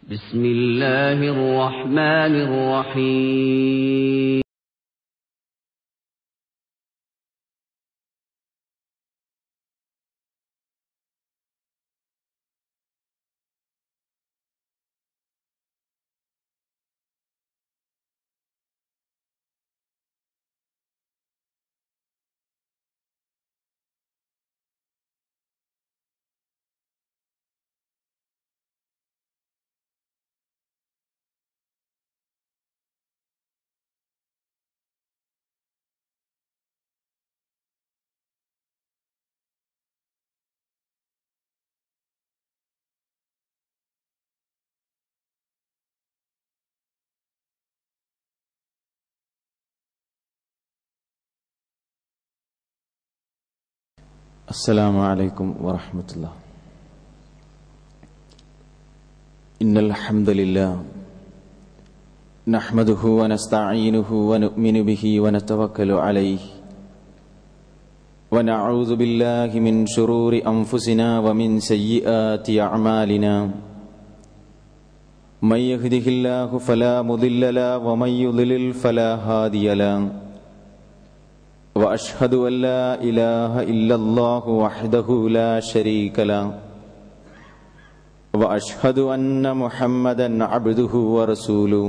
بسم الله الرحمن الرحيم السلام عليكم ورحمة الله. إن الحمد لله نحمده ونستعينه ونؤمن به ونتوكل عليه ونعوذ بالله من شرور أنفسنا ومن سيئات أعمالنا من يهده الله فلا مضل له ومن يضلل فلا هادي له وأشهد أن لا إله إلا الله وحده لا شريك له وأشهد أن محمدا عبده ورسوله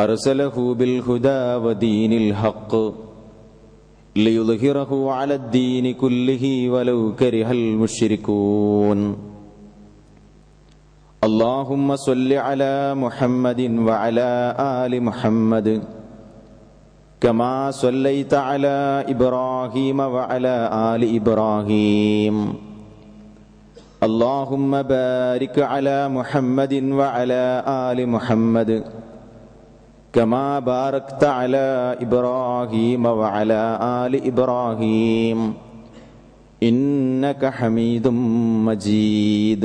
أرسله بالهدى ودين الحق ليظهره على الدين كله ولو كره المشركون. اللهم صل على محمد وعلى آل محمد كما صليت على إبراهيم وعلى آل إبراهيم. اللهم بارك على محمد وعلى آل محمد كما باركت على إبراهيم وعلى آل إبراهيم إنك حميد مجيد.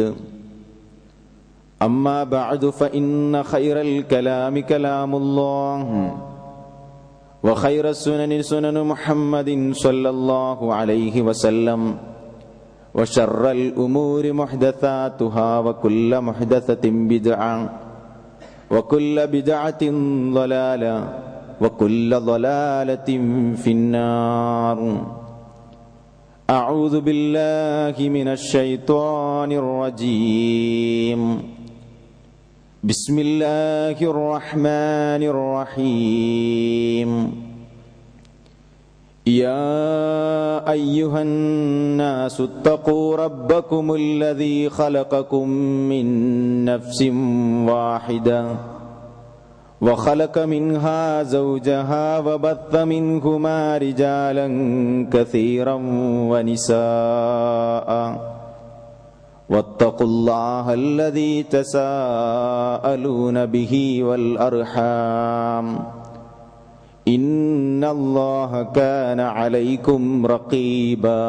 أما بعد فإن خير الكلام كلام الله وخير السنن سنن محمد صلى الله عليه وسلم وشر الأمور محدثاتها وكل محدثة بدعة وكل بدعة ضلالة وكل ضلالة في النار. أعوذ بالله من الشيطان الرجيم. بسم الله الرحمن الرحيم. يا أيها الناس اتقوا ربكم الذي خلقكم من نفس واحدة وخلق منها زوجها وبث منهما رجالا كثيرا ونساء واتقوا الله الذي تساءلون به والأرحام إن الله كان عليكم رقيبا.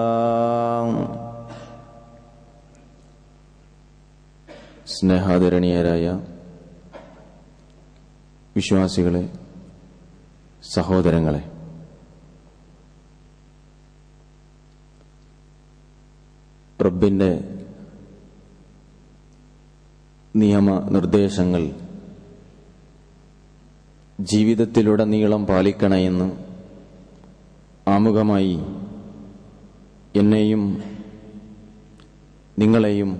സ്നേഹാദരണീയരായ വിശ്വാസികളെ, സഹോദരങ്ങളെ, റബ്ബിൻ്റെ നിയമ നിർദ്ദേശങ്ങൾ ജീവിതത്തിലുടനീളം പാലിക്കണമെന്ന് ആമുഖമായി എന്നെയും നിങ്ങളെയും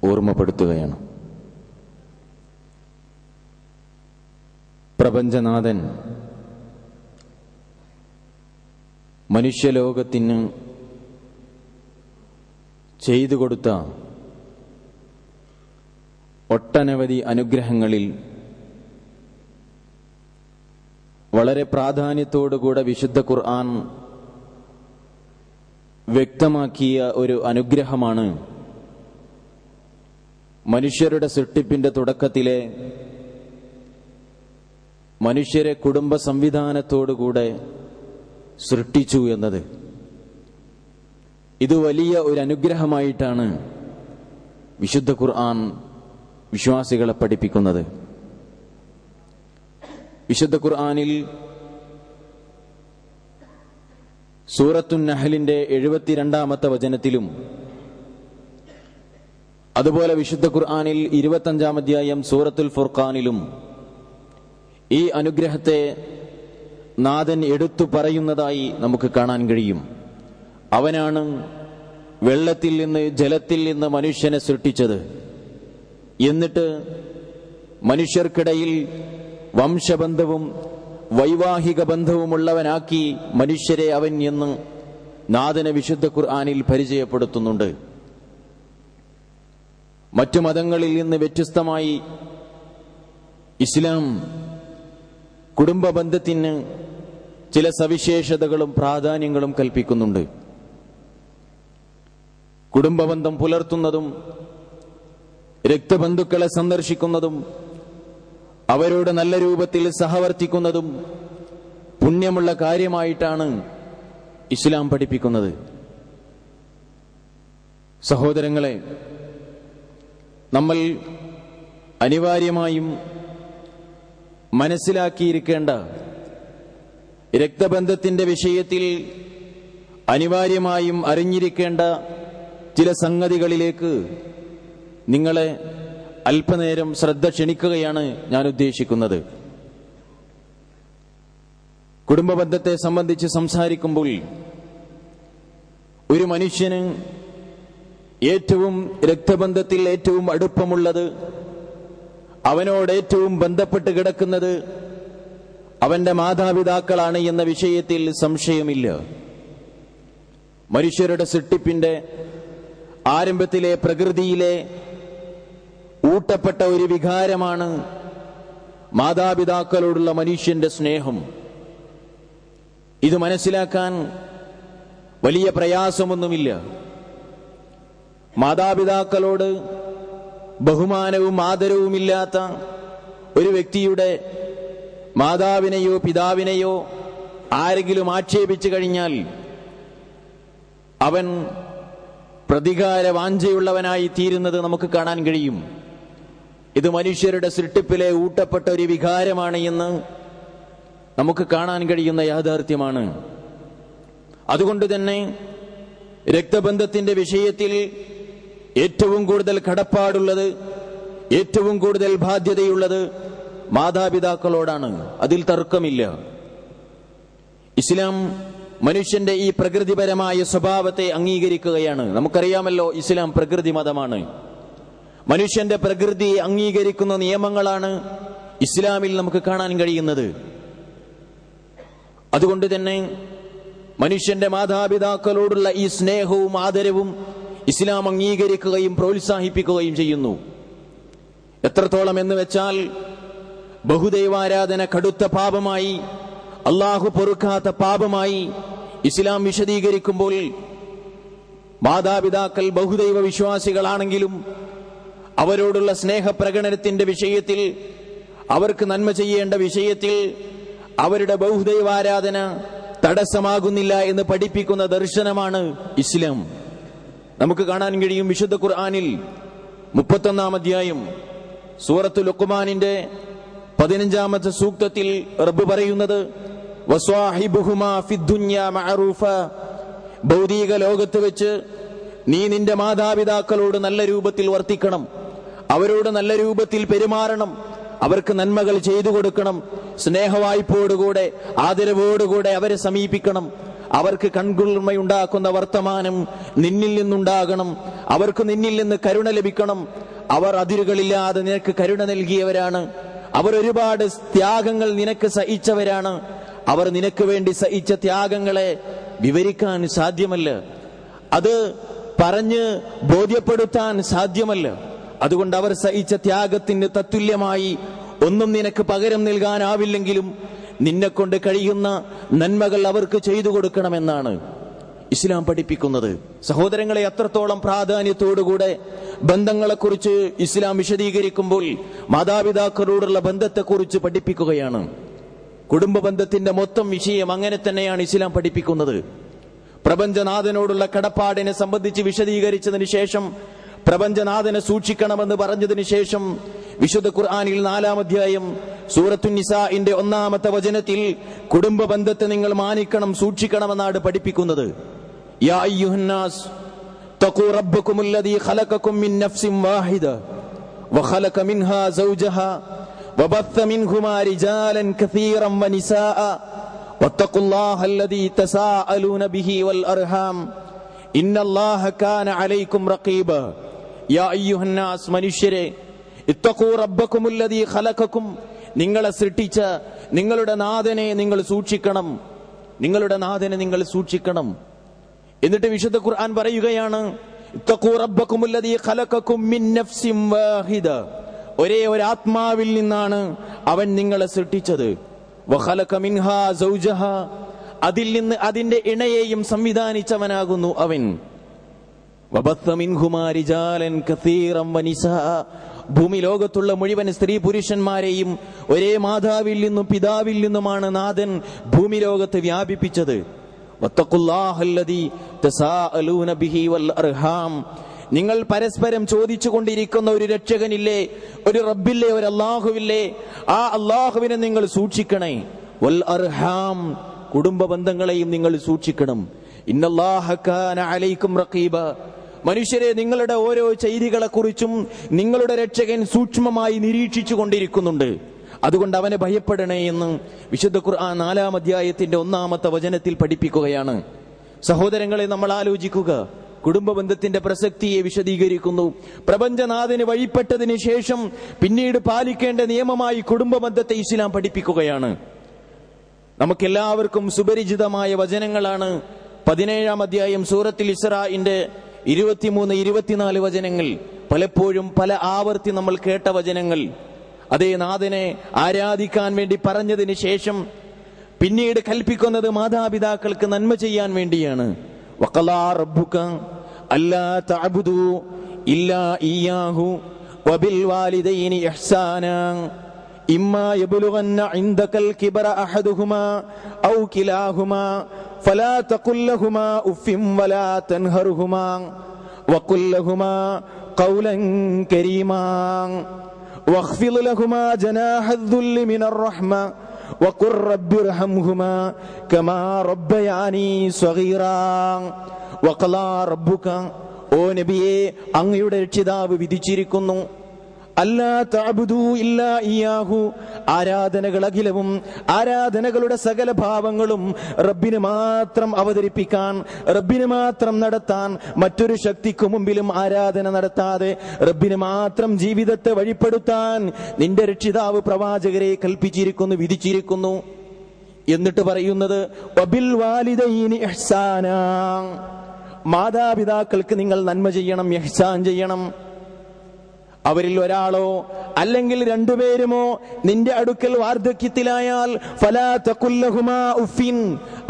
ഓർമ്മപ്പെടുത്തുകയാണ്. പ്രപഞ്ചനാഥൻ മനുഷ്യലോകത്തിന് ചെയ്തു കൊടുത്ത ഒട്ടനവധി അനുഗ്രഹങ്ങളിൽ വളരെ പ്രാധാന്യത്തോടുകൂടെ വിശുദ്ധ ഖുർആൻ വ്യക്തമാക്കിയ ഒരു അനുഗ്രഹമാണ് മനുഷ്യരുടെ സൃഷ്ടിപ്പിന്റെ തുടക്കത്തിലെ മനുഷ്യരെ കുടുംബ സംവിധാനത്തോടുകൂടെ സൃഷ്ടിച്ചു എന്നത്. ഇത് വലിയ ഒരു അനുഗ്രഹമായിട്ടാണ് വിശുദ്ധ ഖുർആൻ വിശ്വാസികളെ പഠിപ്പിക്കുന്നത്. വിശുദ്ധ ഖുർആനിൽ സൂറത്തുൻ നഹ്ലിന്റെ 72-ാമത്തെ വചനത്തിലും അതുപോലെ വിശുദ്ധ ഖുർആനിൽ 25-ാം അധ്യായം സൂറത്തുൽ ഫുർഖാനിലും ഈ അനുഗ്രഹത്തെ നാഥൻ എടുത്തു പറയുന്നതായി നമുക്ക് കാണാൻ കഴിയും. അവനാണ് വെള്ളത്തിൽ നിന്ന് ജലത്തിൽ നിന്ന് മനുഷ്യനെ സൃഷ്ടിച്ചത്. എന്നിട്ട് മനുഷ്യർക്കിടയിൽ വംശബന്ധവും വൈവാഹിക ബന്ധവുമുള്ളവനാക്കി മനുഷ്യരെ അവൻ എന്ന് നാഥനെ വിശുദ്ധ ഖുർആനിൽ പരിചയപ്പെടുത്തുന്നുണ്ട്. മറ്റു മതങ്ങളിൽ നിന്ന് വ്യത്യസ്തമായി ഇസ്ലാം കുടുംബ ബന്ധത്തിന് ചില സവിശേഷതകളും പ്രാധാന്യങ്ങളും കൽപ്പിക്കുന്നുണ്ട്. കുടുംബബന്ധം പുലർത്തുന്നതും രക്തബന്ധുക്കളെ സന്ദർശിക്കുന്നതും അവരോട് നല്ല രൂപത്തിൽ സഹവർത്തിക്കുന്നതും പുണ്യമുള്ള കാര്യമായിട്ടാണ് ഇസ്ലാം പഠിപ്പിക്കുന്നത്. സഹോദരങ്ങളെ, നമ്മൾ അനിവാര്യമായും മനസ്സിലാക്കിയിരിക്കേണ്ട രക്തബന്ധത്തിന്റെ വിഷയത്തിൽ അനിവാര്യമായും അറിഞ്ഞിരിക്കേണ്ട ചില സംഗതികളിലേക്ക് നിങ്ങളെ അല്പനേരം ശ്രദ്ധ ക്ഷണിക്കുകയാണ് ഞാൻ ഉദ്ദേശിക്കുന്നത്. കുടുംബബന്ധത്തെ സംബന്ധിച്ച് സംസാരിക്കുമ്പോൾ ഒരു മനുഷ്യന് ഏറ്റവും രക്തബന്ധത്തിൽ ഏറ്റവും അടുപ്പമുള്ളത്, അവനോട് ഏറ്റവും ബന്ധപ്പെട്ട് കിടക്കുന്നത് അവന്റെ മാതാപിതാക്കളാണ് എന്ന വിഷയത്തിൽ സംശയമില്ല. മനുഷ്യരുടെ സൃഷ്ടിപ്പിന്റെ ആരംഭത്തിലെ പ്രകൃതിയിലെ ഊട്ടപ്പെട്ട ഒരു വികാരമാണ് മാതാപിതാക്കളോടുള്ള മനുഷ്യന്റെ സ്നേഹം. ഇത് മനസ്സിലാക്കാൻ വലിയ പ്രയാസമൊന്നുമില്ല. മാതാപിതാക്കളോട് ബഹുമാനവും ആദരവുമില്ലാത്ത ഒരു വ്യക്തിയുടെ മാതാവിനെയോ പിതാവിനെയോ ആരെങ്കിലും ആക്ഷേപിച്ചു കഴിഞ്ഞാൽ അവൻ പ്രതികാര വാഞ്ചയുള്ളവനായി തീരുന്നത് നമുക്ക് കാണാൻ കഴിയും. ഇത് മനുഷ്യരുടെ സൃഷ്ടിപ്പിലെ ഊട്ടപ്പെട്ട ഒരു വികാരമാണ് എന്ന് നമുക്ക് കാണാൻ കഴിയുന്ന യാഥാർത്ഥ്യമാണ്. അതുകൊണ്ട് തന്നെ രക്തബന്ധത്തിന്റെ വിഷയത്തിൽ ഏറ്റവും കൂടുതൽ കടപ്പാടുള്ളത്, ഏറ്റവും കൂടുതൽ ബാധ്യതയുള്ളത് മാതാപിതാക്കളോടാണ്. അതിൽ തർക്കമില്ല. ഇസ്ലാം മനുഷ്യന്റെ ഈ പ്രകൃതിപരമായ സ്വഭാവത്തെ അംഗീകരിക്കുകയാണ്. നമുക്കറിയാമല്ലോ, ഇസ്ലാം പ്രകൃതി മതമാണ്. മനുഷ്യന്റെ പ്രകൃതിയെ അംഗീകരിക്കുന്ന നിയമങ്ങളാണ് ഇസ്ലാമിൽ നമുക്ക് കാണാൻ കഴിയുന്നത്. അതുകൊണ്ട് തന്നെ മനുഷ്യന്റെ മാതാപിതാക്കളോടുള്ള ഈ സ്നേഹവും ആദരവും ഇസ്ലാം അംഗീകരിക്കുകയും പ്രോത്സാഹിപ്പിക്കുകയും ചെയ്യുന്നു. എത്രത്തോളം എന്ന് വെച്ചാൽ, ബഹുദൈവാരാധന കടുത്ത പാപമായി, അള്ളാഹു പൊറുക്കാത്ത പാപമായി ഇസ്ലാം വിശദീകരിക്കുമ്പോൾ മാതാപിതാക്കൾ ബഹുദൈവ വിശ്വാസികളാണെങ്കിലും അവരോടുള്ള സ്നേഹപ്രകടനത്തിന്റെ വിഷയത്തിൽ, അവർക്ക് നന്മ ചെയ്യേണ്ട വിഷയത്തിൽ അവരുടെ ബഹുദൈവാരാധന തടസ്സമാകുന്നില്ല എന്ന് പഠിപ്പിക്കുന്ന ദർശനമാണ് ഇസ്ലാം. നമുക്ക് കാണാൻ കഴിയും വിശുദ്ധ ഖുർആനിൽ 31-ാം അധ്യായം സൂറത്തുൽ ലുഖ്മാനിന്റെ 15-ാമത്തെ സൂക്തത്തിൽ റബ്ബ് പറയുന്നത്, വസ്വാഹിബുഹുമാ ഫിദ്ദുന്യാ മഅറൂഫ, ഭൗതിക ലോകത്ത് വെച്ച് നീ നിന്റെ മാതാപിതാക്കളോട് നല്ല രൂപത്തിൽ വർത്തിക്കണം, അവരോട് നല്ല രൂപത്തിൽ പെരുമാറണം, അവർക്ക് നന്മകൾ ചെയ്തു കൊടുക്കണം, സ്നേഹവായ്പോടുകൂടെ ആദരവോടുകൂടെ അവരെ സമീപിക്കണം, അവർക്ക് കൺകുളിർമയുണ്ടാക്കുന്ന വർത്തമാനം നിന്നിൽ നിന്നുണ്ടാകണം, അവർക്ക് നിന്നിൽ നിന്ന് കരുണ ലഭിക്കണം. അവർ അതിരുകളില്ലാതെ നിനക്ക് കരുണ നൽകിയവരാണ്, അവർ ഒരുപാട് ത്യാഗങ്ങൾ നിനക്ക് സഹിച്ചവരാണ്. അവർ നിനക്ക് വേണ്ടി സഹിച്ച ത്യാഗങ്ങളെ വിവരിക്കാൻ സാധ്യമല്ല, അത് പറഞ്ഞ് ബോധ്യപ്പെടുത്താൻ സാധ്യമല്ല. അതുകൊണ്ട് അവർ സഹിച്ച ത്യാഗത്തിന് തത്തുല്യമായി ഒന്നും നിനക്ക് പകരം നൽകാനാവില്ലെങ്കിലും നിന്നെക്കൊണ്ട് കഴിയുന്ന നന്മകൾ അവർക്ക് ചെയ്തു കൊടുക്കണമെന്നാണ് ഇസ്ലാം പഠിപ്പിക്കുന്നത്. സഹോദരങ്ങളെ, അത്രത്തോളം പ്രാധാന്യത്തോടുകൂടെ ബന്ധങ്ങളെക്കുറിച്ച് ഇസ്ലാം വിശദീകരിക്കുമ്പോൾ മാതാപിതാക്കളോടുള്ള ബന്ധത്തെക്കുറിച്ച് പഠിപ്പിക്കുകയാണ്. കുടുംബ ബന്ധത്തിന്റെ മൊത്തം വിഷയം അങ്ങനെ തന്നെയാണ് ഇസ്ലാം പഠിപ്പിക്കുന്നത്. പ്രപഞ്ചനാഥനോടുള്ള കടപ്പാടിനെ സംബന്ധിച്ച് വിശദീകരിച്ചതിന് ശേഷം, പ്രപഞ്ചനാഥനെ സൂക്ഷിക്കണമെന്ന് പറഞ്ഞതിന് ശേഷം, വിശുദ്ധ ഖുർആനിൽ 4-ാം അധ്യായം സൂറത്തുൻ നിസാഇന്റെ 1-ാമത്തെ വചനത്തിൽ കുടുംബ ബന്ധത്തെ നിങ്ങൾ മാനിക്കണം, സൂക്ഷിക്കണമെന്നാണ് പഠിപ്പിക്കുന്നത്. യാ അയ്യുഹന്നാസ് ഇത്തഖൂ റബ്ബക്കുമുല്ലദീ ഖലഖകും മിൻ നഫ്സിൻ വാഹിദ വഖലഖ മിൻഹാ സൗജഹാ വബത്ഥ മിൻഹുമാ റിജാലൻ കസീറൻ വനിസാഅ വത്തഖുല്ലാഹല്ലദീ തസാഅലൂന ബിഹി വൽ അർഹാം ഇന്നല്ലാഹ കാന അലൈക്കും റഖീബ. യാ അയ്യുഹന്നാസ്, മനുഷ്യരെ, ഇത്തഖൂ റബ്ബക്കുമുല്ലദീ ഖലഖകും, നിങ്ങളെ സൃഷ്ടിച്ച നിങ്ങളുടെ നാഥനെ നിങ്ങൾ സൂക്ഷിക്കണം. നിങ്ങളുടെ നാഥനെ നിങ്ങൾ സൂക്ഷിക്കണം. എന്നിട്ട് വിശുദ്ധ ഖുർആൻ പറയുകയാണ്, ഇത്തഖൂ റബ്ബക്കുമുല്ലദീ ഖലഖകും മിൻ നഫ്സിൻ വാഹിദ, ഒരേ ഒരു ആത്മാവിൽ നിന്നാണ് അവൻ നിങ്ങളെ സൃഷ്ടിച്ചത്. വഖലഖ മിൻഹാ സൗജഹാ, അതിൽ നിന്ന് അതിന്റെ ഇണയെയും സംവിധാനിച്ചവനാകുന്നു അവൻ. വബത്ഥ മിൻഹുമാ റിജാലൻ കസീറൻ വനിസാഅ, ഭൂമി ലോകത്തുള്ള മുഴുവൻ സ്ത്രീ പുരുഷന്മാരെയും ഒരേ മാതാവിൽ നിന്നും പിതാവിൽ നിന്നുമാണ് നാഥൻ ഭൂമി ലോകത്ത് വ്യാപിപ്പിച്ചത്. വത്തഖുല്ലാഹല്ലദീ തസാഅലൂന ബിഹി വൽ അർഹാം, നിങ്ങൾ പരസ്പരം ചോദിച്ചു കൊണ്ടിരിക്കുന്ന ഒരു രക്ഷകനില്ലേ, ഒരു റബ്ബില്ലേ, ഒരു അല്ലാഹുവില്ലേ, ആ അല്ലാഹുവിനെ നിങ്ങൾ സൂക്ഷിക്കണേ. വൽ അർഹാം, കുടുംബ ബന്ധങ്ങളെയും നിങ്ങൾ സൂക്ഷിക്കണം. ഇന്നല്ലാഹ കാന അലൈക്കും റഖീബ, മനുഷ്യരെ, നിങ്ങളുടെ ഓരോ ചെയ്തികളെ കുറിച്ചും നിങ്ങളുടെ രക്ഷകൻ സൂക്ഷ്മമായി നിരീക്ഷിച്ചു കൊണ്ടിരിക്കുന്നുണ്ട്. അതുകൊണ്ട് അവനെ ഭയപ്പെടണേ എന്ന് വിശുദ്ധ ഖുർആൻ 4-ാം അധ്യായത്തിന്റെ 1-ാമത്തെ വചനത്തിൽ പഠിപ്പിക്കുകയാണ്. സഹോദരങ്ങളെ, നമ്മൾ ആലോചിക്കുക, കുടുംബ ബന്ധത്തിന്റെ പ്രസക്തിയെ വിശദീകരിക്കുന്നു. പ്രപഞ്ചനാഥന് വഴിപ്പെട്ടതിന് ശേഷം പിന്നീട് പാലിക്കേണ്ട നിയമമായി കുടുംബ ബന്ധത്തെ ഇസ്ലാം പഠിപ്പിക്കുകയാണ്. നമുക്കെല്ലാവർക്കും സുപരിചിതമായ വചനങ്ങളാണ് 17-ാം അധ്യായം സൂറത്തുൽ ഇസ്രാഇന്റെ 23-24 വചനങ്ങൾ. പലപ്പോഴും പല ആവർത്തി നമ്മൾ കേട്ട വചനങ്ങൾ. അതേ നാഥനെ ആരാധിക്കാൻ വേണ്ടി പറഞ്ഞതിന് ശേഷം പിന്നീട് കൽപ്പിക്കുന്നത് മാതാപിതാക്കൾക്ക് നന്മ ചെയ്യാൻ വേണ്ടിയാണ്. വഖലാ റബ്ബുക അല്ലാ തഅബുദു ഇല്ലാ ഇയ്യാഹു വബിൽ വാലിദൈനി ഇഹ്സാനാ ഇമ്മാ യബ്ലുഗന്ന ഇൻദകൽ കിബറ അഹദുഹുമാ ഔ കിലാഹുമാ ഫലാ തഖുൽ ലഹുമാ ഉഫിൻ വലാ തൻഹർഹുമാ വഖുൽ ലഹുമാ ഖൗലൻ കരീമാ വഖ്ഫിദ് ലഹുമാ ജനാഹദ് ദുല്ലി മിനർ റഹ്മ വഖുർ റബ്ബിർഹംഹുമാ കമാ റബ്ബയാനി സ്വഗീറാ. വഖലാ റബ്ബുക, ഓ നബിയേ, അങ്ങയുടെ രക്ഷിതാവ് വിധിച്ചിരിക്കുന്നു, അല്ലാ തഅബുദു ഇല്ലാ ഇയ്യാഹു, ആരാധനകൾ അഖിലവും ആരാധനകളുടെ സകല ഭാവങ്ങളും റബ്ബിന് മാത്രം അവതരിപ്പിക്കാൻ, റബ്ബിന് മാത്രം നടത്താൻ, മറ്റൊരു ശക്തിക്കു മുമ്പിലും ആരാധന നടത്താതെ റബ്ബിന് മാത്രം ജീവിതത്തെ വഴിപ്പെടുത്താൻ നിന്റെ രക്ഷിതാവ് പ്രവാചകരെ കൽപ്പിച്ചിരിക്കുന്നു, വിധിച്ചിരിക്കുന്നു. എന്നിട്ട് പറയുന്നത് വബിൽ വാലിദൈനി ഇഹ്സാനാ, മാതാപിതാക്കൾക്ക് നിങ്ങൾ നന്മ ചെയ്യണം, ഇഹ്സാൻ ചെയ്യണം. അവരിൽ ഒരാളോ അല്ലെങ്കിൽ രണ്ടുപേരുമോ നിന്റെ അടുക്കൽ വാർദ്ധക്യത്തിലായാൽ ഫലാ തഖുൽ ലഹുമാ ഉഫിൻ,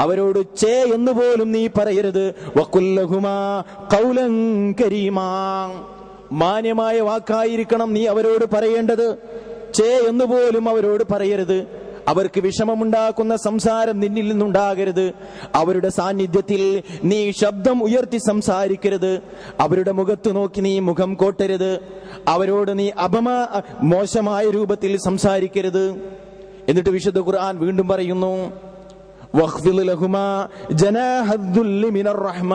അവരോട് ചേ എന്ന് പോലും നീ പറയരുത്. വഖുൽ ലഹുമാ ഖൗലൻ കരീമാ, മാന്യമായ വാക്കായിരിക്കണം നീ അവരോട് പറയേണ്ടത്. ചേ എന്ന് പോലും അവരോട് പറയരുത്. അവർക്ക് വിഷമമുണ്ടാക്കുന്ന സംസാരം നിന്നിൽ നിന്നുണ്ടാകരുത്. അവരുടെ സാന്നിധ്യത്തിൽ നീ ശബ്ദം ഉയർത്തി സംസാരിക്കരുത്. അവരുടെ മുഖത്ത് നോക്കി നീ മുഖം കോട്ടരുത്. അവരോട് നീ മോശമായ രൂപത്തിൽ സംസാരിക്കരുത്. എന്നിട്ട് വിശുദ്ധ ഖുർആൻ വീണ്ടും പറയുന്നു, വഖ്ഫിദ് ലഹുമാ ജനാഹദ് ദുല്ലി മിനർ റഹ്മ,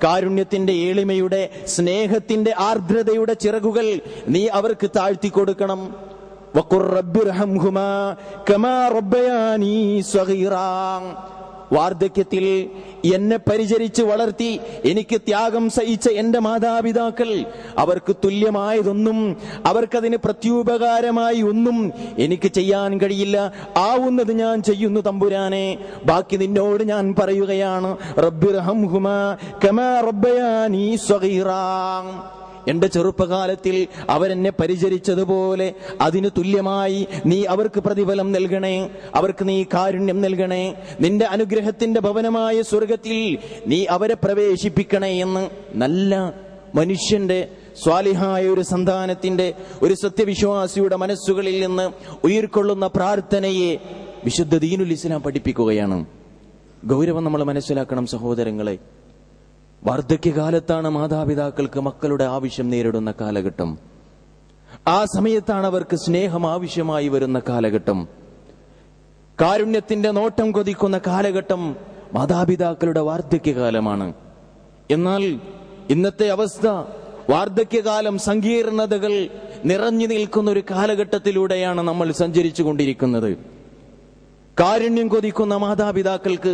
കാരുണ്യത്തിന്റെ എളിമയുടെ സ്നേഹത്തിന്റെ ആർദ്രതയുടെ ചിറകുകൾ നീ അവർക്ക് താഴ്ത്തി കൊടുക്കണം. വഖുർ റബ്ബിർഹംഹുമാ കമാ റബ്ബയാനി സ്വഗീറാ, വാർദ്ധക്യത്തിൽ എന്നെ പരിചരിച്ച് വളർത്തി എനിക്ക് ത്യാഗം സഹിച്ച എന്റെ മാതാപിതാക്കൾ, അവർക്ക് തുല്യമായതൊന്നും അവർക്കതിന് പ്രത്യുപകാരമായി ഒന്നും എനിക്ക് ചെയ്യാൻ കഴിയില്ല. ആവുന്നത് ഞാൻ ചെയ്യുന്നു തമ്പുരാനെ. ബാക്കി നിന്നോട് ഞാൻ പറയുകയാണ്, റബ്ബിർഹംഹുമാ കമാ റബ്ബയാനി സ്വഗീറാ, എന്റെ ചെറുപ്പകാലത്തിൽ അവരെന്നെ പരിചരിച്ചതുപോലെ അതിന് തുല്യമായി നീ അവർക്ക് പ്രതിഫലം നൽകണേ, അവർക്ക് നീ കാരുണ്യം നൽകണേ, നിന്റെ അനുഗ്രഹത്തിന്റെ ഭവനമായ സ്വർഗത്തിൽ നീ അവരെ പ്രവേശിപ്പിക്കണേ എന്ന് നല്ല മനുഷ്യന്റെ, സ്വാലിഹായ ഒരു സന്താനത്തിന്റെ, ഒരു സത്യവിശ്വാസിയുടെ മനസ്സുകളിൽ നിന്ന് ഉയർക്കൊള്ളുന്ന പ്രാർത്ഥനയെ വിശുദ്ധ ദീനുൽ ഇസ്ലാം പഠിപ്പിക്കുകയാണ്. ഗൗരവം നമ്മൾ മനസ്സിലാക്കണം സഹോദരങ്ങളെ. വാർദ്ധക്യകാലത്താണ് മാതാപിതാക്കൾക്ക് മക്കളുടെ ആവശ്യം നേരിടുന്ന കാലഘട്ടം. ആ സമയത്താണ് അവർക്ക് സ്നേഹം ആവശ്യമായി വരുന്ന കാലഘട്ടം. കാരുണ്യത്തിന്റെ നോട്ടം കൊതിക്കുന്ന കാലഘട്ടം മാതാപിതാക്കളുടെ വാർദ്ധക്യകാലമാണ്. എന്നാൽ ഇന്നത്തെ അവസ്ഥ, വാർദ്ധക്യകാലം സങ്കീർണതകൾ നിറഞ്ഞു നിൽക്കുന്ന ഒരു കാലഘട്ടത്തിലൂടെയാണ് നമ്മൾ സഞ്ചരിച്ചു കൊണ്ടിരിക്കുന്നത്. കാരുണ്യം കൊതിക്കുന്ന മാതാപിതാക്കൾക്ക്,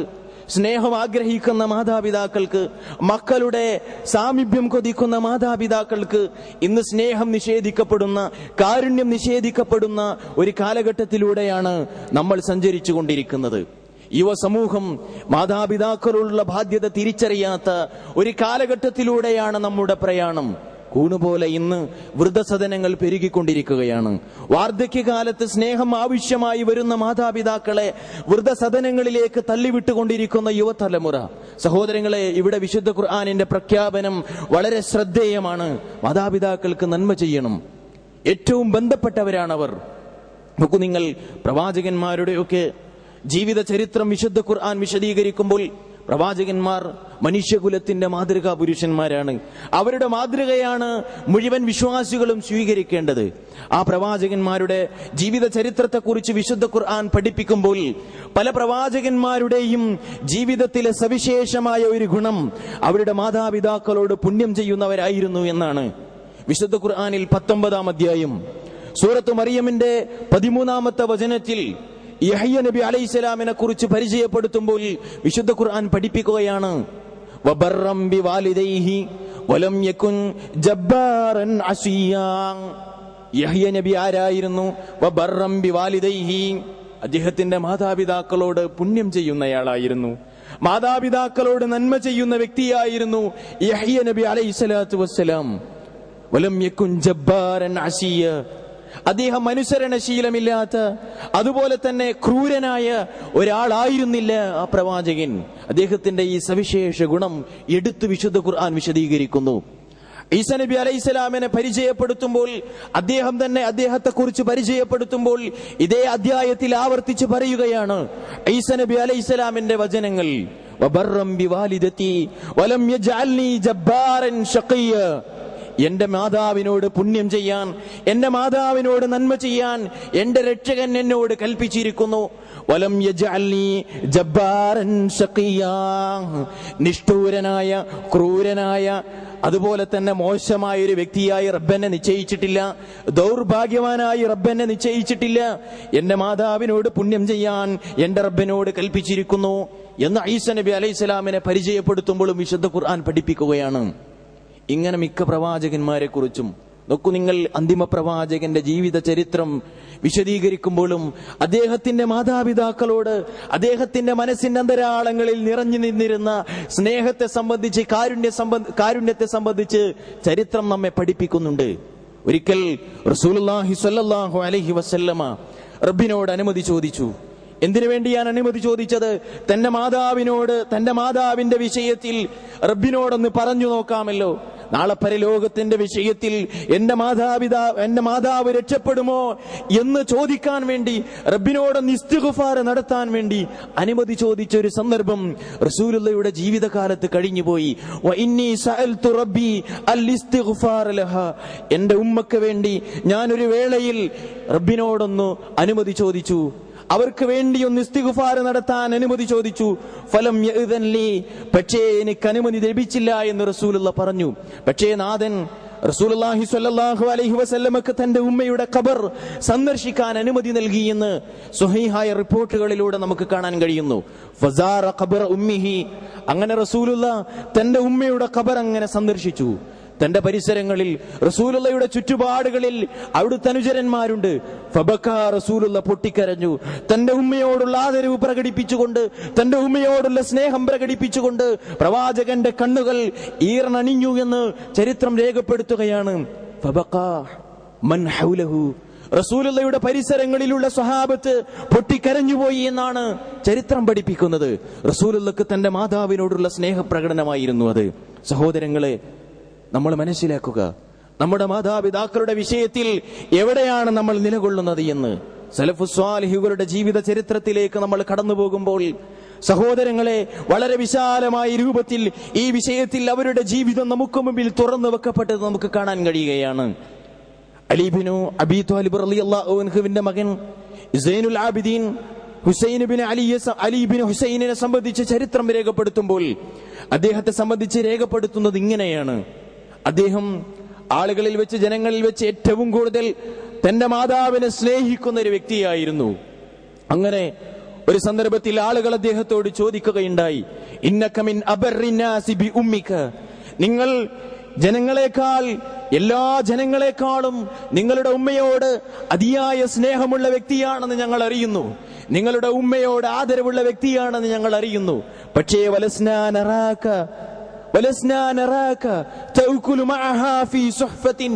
സ്നേഹം ആഗ്രഹിക്കുന്ന മാതാപിതാക്കൾക്ക്, മക്കളുടെ സാമീപ്യം കൊതിക്കുന്ന മാതാപിതാക്കൾക്ക് ഇന്ന് സ്നേഹം നിഷേധിക്കപ്പെടുന്ന, കാരുണ്യം നിഷേധിക്കപ്പെടുന്ന ഒരു കാലഘട്ടത്തിലൂടെയാണ് നമ്മൾ സഞ്ചരിച്ചു കൊണ്ടിരിക്കുന്നത്. യുവസമൂഹം മാതാപിതാക്കളുള്ള ബാധ്യത തിരിച്ചറിയാത്ത ഒരു കാലഘട്ടത്തിലൂടെയാണ് നമ്മുടെ പ്രയാണം. കൂണുപോലെ ഇന്ന് വൃദ്ധസദനങ്ങൾ പെരുകിക്കൊണ്ടിരിക്കുകയാണ്. വാർദ്ധക്യകാലത്ത് സ്നേഹം ആവശ്യമായി വരുന്ന മാതാപിതാക്കളെ വൃദ്ധസദനങ്ങളിലേക്ക് തള്ളിവിട്ടുകൊണ്ടിരിക്കുന്ന യുവതലമുറ. സഹോദരങ്ങളെ, ഇവിടെ വിശുദ്ധ ഖുർആനിന്റെ പ്രഖ്യാപനം വളരെ ശ്രദ്ധേയമാണ്. മാതാപിതാക്കൾക്ക് നന്മ ചെയ്യണം, ഏറ്റവും ബന്ധപ്പെട്ടവരാണവർ. നോക്കൂ, നിങ്ങൾ പ്രവാചകന്മാരുടെയൊക്കെ ജീവിത ചരിത്രം വിശുദ്ധ ഖുർആൻ വിശദീകരിക്കുമ്പോൾ പ്രവാചകന്മാർ മനുഷ്യകുലത്തിന്റെ മാതൃകാ പുരുഷന്മാരാണ്. അവരുടെ മാതൃകയാണ് മുഴുവൻ വിശ്വാസികളും സ്വീകരിക്കേണ്ടത്. ആ പ്രവാചകന്മാരുടെ ജീവിത ചരിത്രത്തെക്കുറിച്ച് വിശുദ്ധ ഖുർആൻ പഠിപ്പിക്കുമ്പോൾ പല പ്രവാചകന്മാരുടെയും ജീവിതത്തിലെ സവിശേഷമായ ഒരു ഗുണം അവരുടെ മാതാപിതാക്കളോട് പുണ്യം ചെയ്യുന്നവരായിരുന്നു എന്നാണ്. വിശുദ്ധ ഖുർആനിൽ 19-ാം അധ്യായം സൂറത്ത് മറിയമിന്റെ 13-ാമത്തെ വചനത്തിൽ യഹ്യ നബി അലൈഹിസ്സലാമിനെ കുറിച്ച് പരിചയപ്പെടുത്തുമ്പോൾ വിശുദ്ധ ഖുർആൻ പഠിപ്പിക്കുകയാണ്, വബർറം ബിവാലിദൈഹി വലം യകുൻ ജബ്ബാറൻ അസിയാ. യഹ്യ നബി ആരായിരുന്നു? വബർറം ബിവാലിദൈഹി, അദ്ദേഹത്തിന്റെ മാതാപിതാക്കളോട് പുണ്യം ചെയ്യുന്നയാളായിരുന്നു, മാതാപിതാക്കളോട് നന്മ ചെയ്യുന്ന വ്യക്തിയായിരുന്നു യഹ്യ നബി അലൈഹിസ്സലാത്തു വസ്സലാം. വലം യകുൻ ജബ്ബാറൻ അസിയ, അദ്ദേഹം അനുസരണശീലമില്ലാത്ത, അതുപോലെ തന്നെ ക്രൂരനായ ഒരാളായിരുന്നില്ല ആ പ്രവാചകൻ. അദ്ദേഹത്തിന്റെ ഈ സവിശേഷ ഗുണം എടുത്തു വിശുദ്ധ ഖുർആൻ വിശദീകരിക്കുന്നു. ഈസാ നബി അലൈഹിസ്സലാമിനെ പരിചയപ്പെടുത്തുമ്പോൾ, അദ്ദേഹം തന്നെ അദ്ദേഹത്തെ കുറിച്ച് പരിചയപ്പെടുത്തുമ്പോൾ ഇതേ അധ്യായത്തിൽ ആവർത്തിച്ച് പറയുകയാണ് ഈസാ നബി അലൈഹിസ്സലാമിന്റെ വചനങ്ങൾ, വബർറം ബിവാലിദതി വലം യജഅൽനി ജബ്ബാറൻ ശഖിയ. എന്റെ മാതാവിനോട് പുണ്യം ചെയ്യാൻ, എന്റെ മാതാവിനോട് നന്മ ചെയ്യാൻ എന്റെ രക്ഷകൻ എന്നോട് കൽപ്പിച്ചിരിക്കുന്നു. വലം യജഅൽനി ജബ്ബാറൻ ശഖിയാ, നിഷ്ഠൂരനായ, ക്രൂരനായ, അതുപോലെ തന്നെ മോശമായ ഒരു വ്യക്തിയായി റബ്ബെന്നെ നിശ്ചയിച്ചിട്ടില്ല, ദൗർഭാഗ്യവാനായി റബ്ബെന്നെ നിശ്ചയിച്ചിട്ടില്ല. എന്റെ മാതാവിനോട് പുണ്യം ചെയ്യാൻ എന്റെ റബ്ബിനോട് കൽപ്പിച്ചിരിക്കുന്നു എന്ന് ഈസാ നബി അലൈഹിസ്സലാമിനെ പരിചയപ്പെടുത്തുമ്പോഴും വിശുദ്ധ ഖുർആൻ പഠിപ്പിക്കുകയാണ്. ഇങ്ങനെ മിക്ക പ്രവാചകന്മാരെ കുറിച്ചും നോക്കൂ നിങ്ങൾ. അന്തിമ പ്രവാചകന്റെ ജീവിത ചരിത്രം വിശദീകരിക്കുമ്പോഴും അദ്ദേഹത്തിന്റെ മാതാപിതാക്കളോട് അദ്ദേഹത്തിന്റെ മനസ്സിന്റെ അന്തരാളങ്ങളിൽ നിറഞ്ഞു നിന്നിരുന്ന സ്നേഹത്തെ സംബന്ധിച്ച്, കാരുണ്യത്തെ സംബന്ധിച്ച് ചരിത്രം നമ്മെ പഠിപ്പിക്കുന്നുണ്ട്. ഒരിക്കൽ റസൂലുള്ളാഹി സ്വല്ലല്ലാഹു അലൈഹി വസല്ലമ റബ്ബിനോട് അനുമതി ചോദിച്ചു. എന്തിനു വേണ്ടിയാണ് അനുമതി ചോദിച്ചത്? തന്റെ മാതാവിനോട്, തന്റെ മാതാവിന്റെ വിഷയത്തിൽ റബ്ബിനോടൊന്ന് പറഞ്ഞു നോക്കാമല്ലോ. നാളെ പരലോകത്തിന്റെ വിഷയത്തിൽ എന്റെ മാതാവ് രക്ഷപ്പെടുമോ എന്ന് ചോദിക്കാൻ വേണ്ടി, റബ്ബിനോടൊന്ന് ഇസ്തിഗ്ഫാർ നടത്താൻ വേണ്ടി അനുമതി ചോദിച്ച ഒരു സന്ദർഭം റസൂലുള്ളാഹിയുടെ ജീവിതകാലത്ത് കഴിഞ്ഞുപോയി. വഇന്നി സഅൽതു റബ്ബി അൽ ഇസ്തിഗ്ഫാർ ലഹാ, എന്റെ ഉമ്മക്ക് വേണ്ടി ഞാനൊരു വേളയിൽ റബ്ബിനോടൊന്ന് അനുമതി ചോദിച്ചു, അവർക്ക് വേണ്ടി ഒന്ന് ഇസ്തിഗ്ഫാർ നടത്താൻ അനുമതി ചോദിച്ചു. ഫലം യഅ്ദൻ ലി, പക്ഷേ എനിക്ക് അനുമതി ലഭിച്ചില്ല എന്ന് റസൂലുള്ളാഹി പറഞ്ഞു. പക്ഷേ നാഥൻ റസൂലുള്ളാഹി സ്വല്ലല്ലാഹു അലൈഹി വസല്ലമക്ക് തന്റെ ഉമ്മയുടെ ഖബർ സന്ദർശിക്കാൻ അനുമതി നൽകിയെന്ന് സ്വഹീഹായ റിപ്പോർട്ടുകളിലൂടെ നമുക്ക് കാണാൻ കഴിയുന്നു. ഫസാറ ഖബറ ഉമ്മിഹി, അങ്ങനെ റസൂലുള്ളാഹി തന്റെ ഉമ്മയുടെ ഖബർ അങ്ങനെ സന്ദർശിച്ചു. തന്റെ പരിസരങ്ങളിൽ, റസൂലുള്ളാഹിയുടെ ചുറ്റുപാടുകളിൽ അവിടുത്തെ അനുചരന്മാരുണ്ട്. ഫബക്കാ, റസൂലുള്ളാഹി പൊട്ടിക്കരഞ്ഞു. തന്റെ ഉമ്മയോടുള്ള ആദരവ് പ്രകടിപ്പിച്ചുകൊണ്ട്, തന്റെ ഉമ്മയോടുള്ള സ്നേഹം പ്രകടിപ്പിച്ചുകൊണ്ട് പ്രവാചകന്റെ കണ്ണുകൾ ഈർന്നണിഞ്ഞു എന്ന് ചരിത്രം രേഖപ്പെടുത്തുകയാണ്. ഫബക്കാ മൻ ഹൗലഹു, റസൂലുള്ളാഹിയുടെ പരിസരങ്ങളിലുള്ള സ്വഹാബത്ത് പൊട്ടിക്കരഞ്ഞുപോയി എന്നാണ് ചരിത്രം പഠിപ്പിക്കുന്നത്. റസൂലുള്ളാഹിക്ക് തന്റെ മാതാവിനോടുള്ള സ്നേഹപ്രകടനമായിരുന്നു അത്. സഹോദരങ്ങളെ, നമ്മൾ മനസ്സിലാക്കുക, നമ്മുടെ മാതാപിതാക്കളുടെ വിഷയത്തിൽ എവിടെയാണ് നമ്മൾ നിലകൊള്ളുന്നത് എന്ന്. സലഫുസ് സ്വാലിഹുകളുടെ ജീവിത ചരിത്രത്തിലേക്ക് നമ്മൾ കടന്നു പോകുമ്പോൾ സഹോദരങ്ങളെ, വളരെ വിശാലമായ രൂപത്തിൽ ഈ വിഷയത്തിൽ അവരുടെ ജീവിതം നമുക്ക് മുമ്പിൽ തുറന്നു വെക്കപ്പെട്ടത് നമുക്ക് കാണാൻ കഴിയുകയാണ്. അലി ഇബ്നു അബീ ത്വാലിബ് റളിയല്ലാഹു അൻഹുവിന്റെ മകൻ സൈനുൽ ആബിദീൻ ഹുസൈൻ ഇബ്നു അലി ഇബ്നു ഹുസൈനിനെ സംബന്ധിച്ച് ചരിത്രം രേഖപ്പെടുത്തുമ്പോൾ അദ്ദേഹത്തെ സംബന്ധിച്ച് രേഖപ്പെടുത്തുന്നത് ഇങ്ങനെയാണ്: അദ്ദേഹം ആളുകളിൽ വെച്ച്, ജനങ്ങളിൽ വെച്ച് ഏറ്റവും കൂടുതൽ തന്റെ മാതാവിനെ സ്നേഹിക്കുന്ന ഒരു വ്യക്തിയായിരുന്നു. അങ്ങനെ ഒരു സന്ദർഭത്തിൽ ആളുകൾ അദ്ദേഹത്തോട് ചോദിക്കുകയുണ്ടായി, ഇന്നക മിൻ അബർരിന്നാസി ബി ഉമ്മിക, നിങ്ങൾ ജനങ്ങളെക്കാൾ, എല്ലാ ജനങ്ങളെക്കാളും നിങ്ങളുടെ ഉമ്മയോട് അതിയായ സ്നേഹമുള്ള വ്യക്തിയാണെന്ന് ഞങ്ങൾ അറിയുന്നു, നിങ്ങളുടെ ഉമ്മയോട് ആദരവുള്ള വ്യക്തിയാണെന്ന് ഞങ്ങൾ അറിയുന്നു. പക്ഷേ വലസ്നാ നറാക തഅകുലു മഅഹാ ഫീ സുഹ്ഫത്തിൻ,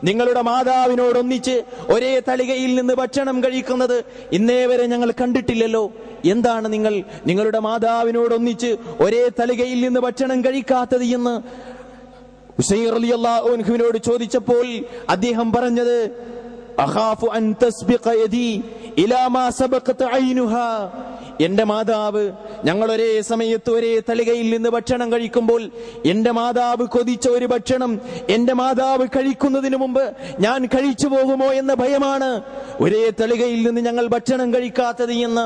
നിങ്ങളുടെ മാതാവിനോടൊന്നിച്ച് ഒരേ തളികയിൽ നിന്ന് ഭക്ഷണം കഴിക്കുന്നത് ഇന്നേ വരെ ഞങ്ങൾ കണ്ടിട്ടില്ലല്ലോ. എന്താണ് നിങ്ങൾ നിങ്ങളുടെ മാതാവിനോടൊന്നിച്ച് ഒരേ തളികയിൽ നിന്ന് ഭക്ഷണം കഴിക്കാത്തത് എന്ന് ഉസൈർ റളിയല്ലാഹു അൻഹുവിനോട് ചോദിച്ചപ്പോൾ അദ്ദേഹം പറഞ്ഞത്, അഖാഫു അൻ തസ്ബിഖ യദി ഇലാ മാ സബഖത ഐനുഹാ, എന്റെ മാതാവ്, ഞങ്ങൾ ഒരേ സമയത്ത് ഒരേ തളികയിൽ നിന്ന് ഭക്ഷണം കഴിക്കുമ്പോൾ എന്റെ മാതാവ് കൊതിച്ച ഒരു ഭക്ഷണം എന്റെ മാതാവ് കഴിക്കുന്നതിന് മുമ്പ് ഞാൻ കഴിച്ചു പോകുമോ എന്ന ഭയമാണ് ഒരേ തളികയിൽ നിന്ന് ഞങ്ങൾ ഭക്ഷണം കഴിക്കാത്തത് എന്ന്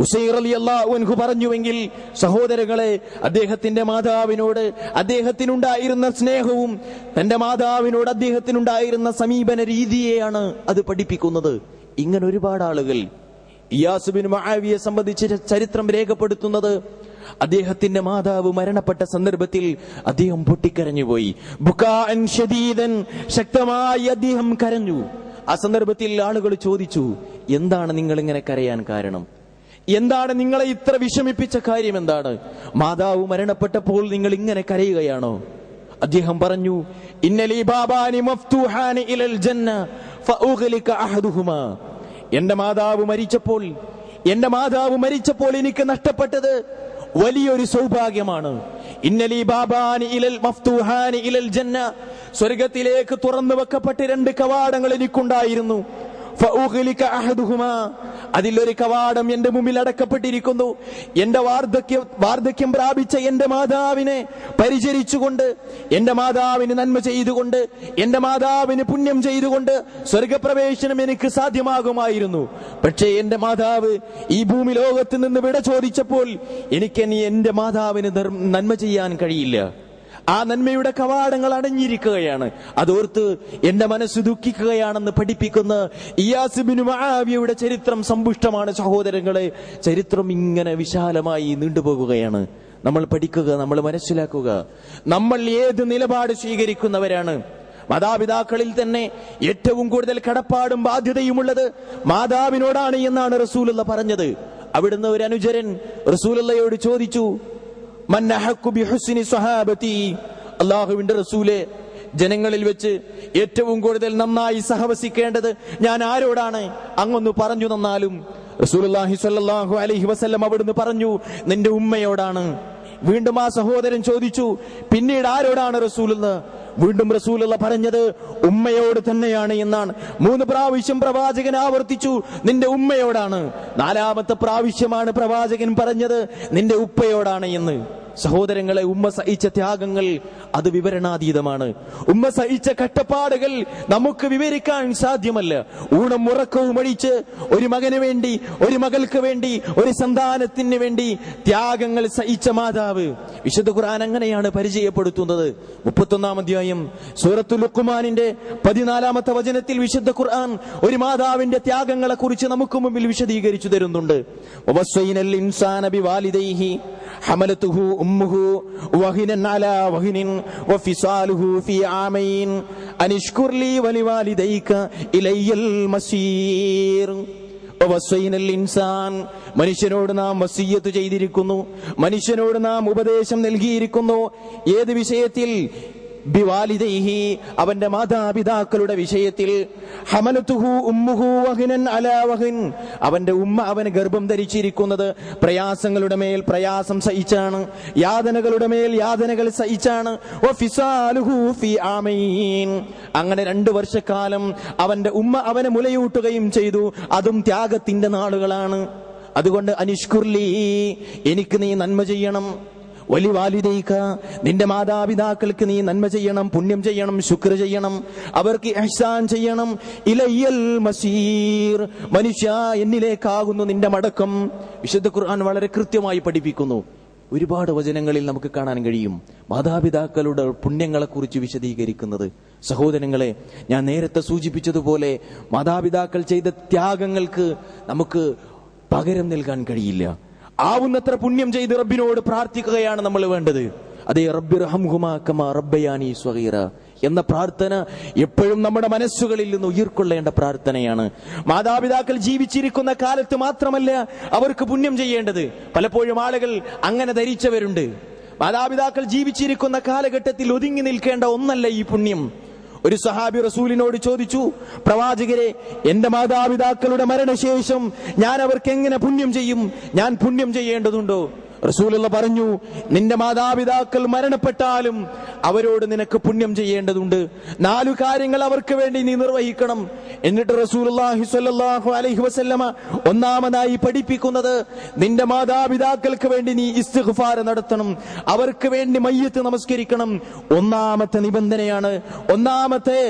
ഉസൈർ റളിയല്ലാഹു അൻഹു പറഞ്ഞുവെങ്കിൽ, സഹോദരങ്ങളെ, അദ്ദേഹത്തിന്റെ മാതാവിനോട് അദ്ദേഹത്തിനുണ്ടായിരുന്ന സ്നേഹവും തന്റെ മാതാവിനോട് അദ്ദേഹത്തിനുണ്ടായിരുന്ന സമീപന രീതിയെയാണ് അത് പഠിപ്പിക്കുന്നത്. ഇങ്ങനെ ഒരുപാട് ആളുകൾ. ഇയാസ് ബിൻ മുആവിയെ സംബന്ധിച്ച് ചരിത്രം രേഖപ്പെടുത്തുന്നത്, അദ്ദേഹത്തിന്റെ മാതാവ് മരണപ്പെട്ട സന്ദർഭത്തിൽ അദ്ദേഹം പൊട്ടിക്കരഞ്ഞുപോയി. ബുകാഅൻ ശദീദൻ, ശക്തമായി അദ്ദേഹം കരഞ്ഞു. ആ സന്ദർഭത്തിൽ ആളുകൾ ചോദിച്ചു, എന്താണ് നിങ്ങൾ ഇങ്ങനെ കരയാൻ കാരണം? എന്താണ് നിങ്ങളെ ഇത്ര വിഷമിപ്പിച്ച കാര്യം? എന്താണ്? മാതാവ് മരണപ്പെട്ടപ്പോൾ നിങ്ങൾ ഇങ്ങനെ കരയുകയാണോ? അദ്ദേഹം പറഞ്ഞു, ഇന്നലി ബാബാനി മഫ്തൂഹാനി ഇലൽ ജന്ന ഫഉഗ്ലിക അഹദുഹുമാ, എന്റെ മാതാവ് മരിച്ചപ്പോൾ എനിക്ക് നഷ്ടപ്പെട്ടത് വലിയൊരു സൗഭാഗ്യമാണ്. ഇന്നലി ബാബാനി ഇലൽ മഫ്തൂഹാനി ഇലൽ ജന്ന, സ്വർഗത്തിലേക്ക് തുറന്നു വെക്കപ്പെട്ട 2 കവാടങ്ങൾ എനിക്കുണ്ടായിരുന്നു. ഫഉഗ്ലിക അഹദുഹുമാ, അതിലൊരു കവാടം എന്റെ മുമ്പിൽ അടക്കപ്പെട്ടിരിക്കുന്നു. എന്റെ വാർദ്ധക്യം പ്രാപിച്ച എന്റെ മാതാവിനെ പരിചരിച്ചുകൊണ്ട്, എന്റെ മാതാവിന് നന്മ ചെയ്തുകൊണ്ട്, എന്റെ മാതാവിന് പുണ്യം ചെയ്തുകൊണ്ട് സ്വർഗപ്രവേശനം എനിക്ക് സാധ്യമാകുമായിരുന്നു. പക്ഷേ എന്റെ മാതാവ് ഈ ഭൂമി ലോകത്ത് നിന്ന് വിട ചോദിച്ചപ്പോൾ എനിക്ക് എന്റെ മാതാവിന് നന്മ ചെയ്യാൻ കഴിയില്ല. ആ നന്മയുടെ കവാടങ്ങൾ അടഞ്ഞിരിക്കുകയാണ്. അതോർത്ത് എന്റെ മനസ്സ് ദുഃഖിക്കുകയാണെന്ന് പഠിപ്പിക്കുന്ന ഇയാസ് ബിൻ മുആവിയയുടെ ചരിത്രം സമ്പുഷ്ടമാണ്. സഹോദരങ്ങളെ, ചരിത്രം ഇങ്ങനെ വിശാലമായി നീണ്ടുപോകുകയാണ്. നമ്മൾ പഠിക്കുക, നമ്മൾ മനസ്സിലാക്കുക, നമ്മൾ ഏത് നിലപാട് സ്വീകരിക്കുന്നവരാണ്. മാതാപിതാക്കളിൽ തന്നെ ഏറ്റവും കൂടുതൽ കടപ്പാടും ബാധ്യതയുമുള്ളത് മാതാവിനോടാണ് എന്നാണ് റസൂലുള്ള പറഞ്ഞത്. അവിടുന്ന് ഒരു അനുചരൻ റസൂലുള്ളയോട് ചോദിച്ചു, മൻ അഹഖു ബിഹുസ്നി സ്വഹാബതി, അല്ലാഹുവിന്റെ റസൂലേ, ജനങ്ങളിൽ വെച്ച് ഏറ്റവും കൂടുതൽ നന്നായി സഹവസിക്കേണ്ടത് ഞാൻ ആരോടാണ്? അങ്ങൊന്ന് പറഞ്ഞു തന്നാലും. റസൂലുള്ളാഹി സ്വല്ലല്ലാഹു അലൈഹി വസല്ലം അവിടുന്ന് പറഞ്ഞു, നിന്റെ ഉമ്മയോടാണ്. വീണ്ടും ആ സഹോദരൻ ചോദിച്ചു, പിന്നീട് ആരോടാണ് റസൂലുള്ള? വീണ്ടും റസൂലുള്ള പറഞ്ഞത് ഉമ്മയോട് തന്നെയാണ് എന്നാണ്. 3 പ്രാവശ്യം പ്രവാചകൻ ആവർത്തിച്ചു, നിന്റെ ഉമ്മയോടാണ്. 4ാമത്തെ പ്രാവശ്യമാണ് പ്രവാചകൻ പറഞ്ഞത് നിന്റെ ഉപ്പയോടാണ് എന്ന്. സഹോദരങ്ങളെ, ഉമ്മ സഹിച്ച ത്യാഗങ്ങൾ അത് വിവരണാതീതമാണ്. ഉമ്മ സഹിച്ച കഷ്ടപ്പാടുകൾ നമുക്ക് വിവരിക്കാൻ സാധ്യമല്ല. ഊണും ഉറക്കവും ഒഴിച്ച് ഒരു മകന് വേണ്ടി, ഒരു മകൾക്ക് വേണ്ടി, ഒരു സന്താനത്തിന് വേണ്ടി ത്യാഗങ്ങൾ സഹിച്ച മാതാവ് വിശുദ്ധ ഖുർആൻ അങ്ങനെയാണ് പരിചയപ്പെടുത്തുന്നത്. 31-ാം അധ്യായം സൂറത്തുൽ ലുഖ്മാനിന്റെ 14-ാമത്തെ വചനത്തിൽ വിശുദ്ധ ഖുർആൻ ഒരു മാതാവിന്റെ ത്യാഗങ്ങളെ കുറിച്ച് നമുക്ക് മുമ്പിൽ വിശദീകരിച്ചു തരുന്നുണ്ട്. വവസ്വൈനൽ ഇൻസാന ബിവാലിദൈഹി ഹമലതുഹു ഉമ്മുഹു വഹിനൻ അലാ വഹിനിൻ വഫിസാലുഹു ഫീ ആമൈൻ അനിഷ്കുർ ലീ വലിവാലിദൈക ഇലയ്യൽ മസീർ. വവസ്വൈനൽ ഇൻസാൻ, മനുഷ്യനോട് നാം വസിയ്യത്ത് ചെയ്തിരിക്കുന്നു, മനുഷ്യനോട് നാം ഉപദേശം നൽകിയിരിക്കുന്നു. ഏത് വിഷയത്തിൽ? ബിവാലിദൈഹി, അവന്റെ മാതാപിതാക്കളുടെ വിഷയത്തിൽ. ഹമലതുഹു ഉമ്മുഹു വഹിനൻ അലാ വഹിൻ, അവന്റെ ഉമ്മ അവന് ഗർഭം ധരിച്ചിരിക്കുന്നത് പ്രയാസങ്ങളുടെ മേൽ പ്രയാസം സഹിച്ചാണ്, യാതനകളുടെ മേൽ യാതനകൾ സഹിച്ചാണ്. വഫിസാലുഹു ഫീ ആമൈൻ, അങ്ങനെ 2 വർഷക്കാലം അവന്റെ ഉമ്മ അവനെ മുലയൂട്ടുകയും ചെയ്തു. അതും ത്യാഗത്തിന്റെ നാളുകളാണ്. അതുകൊണ്ട് അനിഷ്കുർലി, എനിക്ക് നീ നന്മ ചെയ്യണം. വലി വാലിദൈക, നിന്റെ മാതാപിതാക്കൾക്ക് നീ നന്മ ചെയ്യണം, പുണ്യം ചെയ്യണം, ശുക്ർ ചെയ്യണം, അവർക്ക് ഇഹ്സാൻ ചെയ്യണം. ഇലയ്യൽ മസീർ, മനുഷ്യ എന്നിലേക്കാകുന്നു നിന്റെ മടക്കം. വിശുദ്ധ ഖുർആൻ വളരെ കൃത്യമായി പഠിപ്പിക്കുന്നു. ഒരുപാട് വചനങ്ങളിൽ നമുക്ക് കാണാൻ കഴിയും മാതാപിതാക്കളുടെ പുണ്യങ്ങളെക്കുറിച്ച് വിശദീകരിക്കുന്നത്. സഹോദരങ്ങളെ, ഞാൻ നേരത്തെ സൂചിപ്പിച്ചതുപോലെ മാതാപിതാക്കൾ ചെയ്ത ത്യാഗങ്ങൾക്ക് നമുക്ക് പകരം നൽകാൻ കഴിയില്ല. ആവുന്നത്ര പുണ്യം ചെയ്ത് റബ്ബിനോട് പ്രാർത്ഥിക്കുകയാണ് നമ്മൾ വേണ്ടത്. അതേ, റബ്ബിർഹംഹുമാ കമാ റബ്ബയാനി സ്വഗീറ എന്ന പ്രാർത്ഥന എപ്പോഴും നമ്മുടെ മനസ്സുകളിൽ നിന്ന് ഉയർക്കൊള്ളേണ്ട പ്രാർത്ഥനയാണ്. മാതാപിതാക്കൾ ജീവിച്ചിരിക്കുന്ന കാലത്ത് മാത്രമല്ല അവർക്ക് പുണ്യം ചെയ്യേണ്ടത്. പലപ്പോഴും ആളുകൾ അങ്ങനെ ധരിച്ചവരുണ്ട്. മാതാപിതാക്കൾ ജീവിച്ചിരിക്കുന്ന കാലഘട്ടത്തിൽ ഒതുങ്ങി നിൽക്കേണ്ട ഒന്നല്ല ഈ പുണ്യം. ഒരു സഹാബി റസൂലിനോട് ചോദിച്ചു, പ്രവാചകരെ, എന്റെ മാതാപിതാക്കളുടെ മരണശേഷം ഞാൻ അവർക്ക് എങ്ങനെ പുണ്യം ചെയ്യും? ഞാൻ പുണ്യം ചെയ്യേണ്ടതുണ്ടോ? റസൂലുള്ള പറഞ്ഞു, നിന്റെ മാതാപിതാക്കൾ മരണപ്പെട്ടാലും അവരോട് നിനക്ക് പുണ്യം ചെയ്യേണ്ടതുണ്ട്. 4 കാര്യങ്ങൾ അവർക്ക് വേണ്ടി നീ നിർവഹിക്കണം. എന്നിട്ട് റസൂലുള്ളാഹി സ്വല്ലല്ലാഹു അലൈഹി വസല്ലമ ഒന്നാമതായി പഠിപ്പിക്കുന്നത്, നിന്റെ മാതാപിതാക്കൾക്ക് വേണ്ടി നീ ഇസ്തിഗ്ഫാർ നടത്തണം, അവർക്ക് വേണ്ടി മയ്യത്ത് നമസ്കരിക്കണം. ഒന്നാമത്തെ നിബന്ധനയാണ്,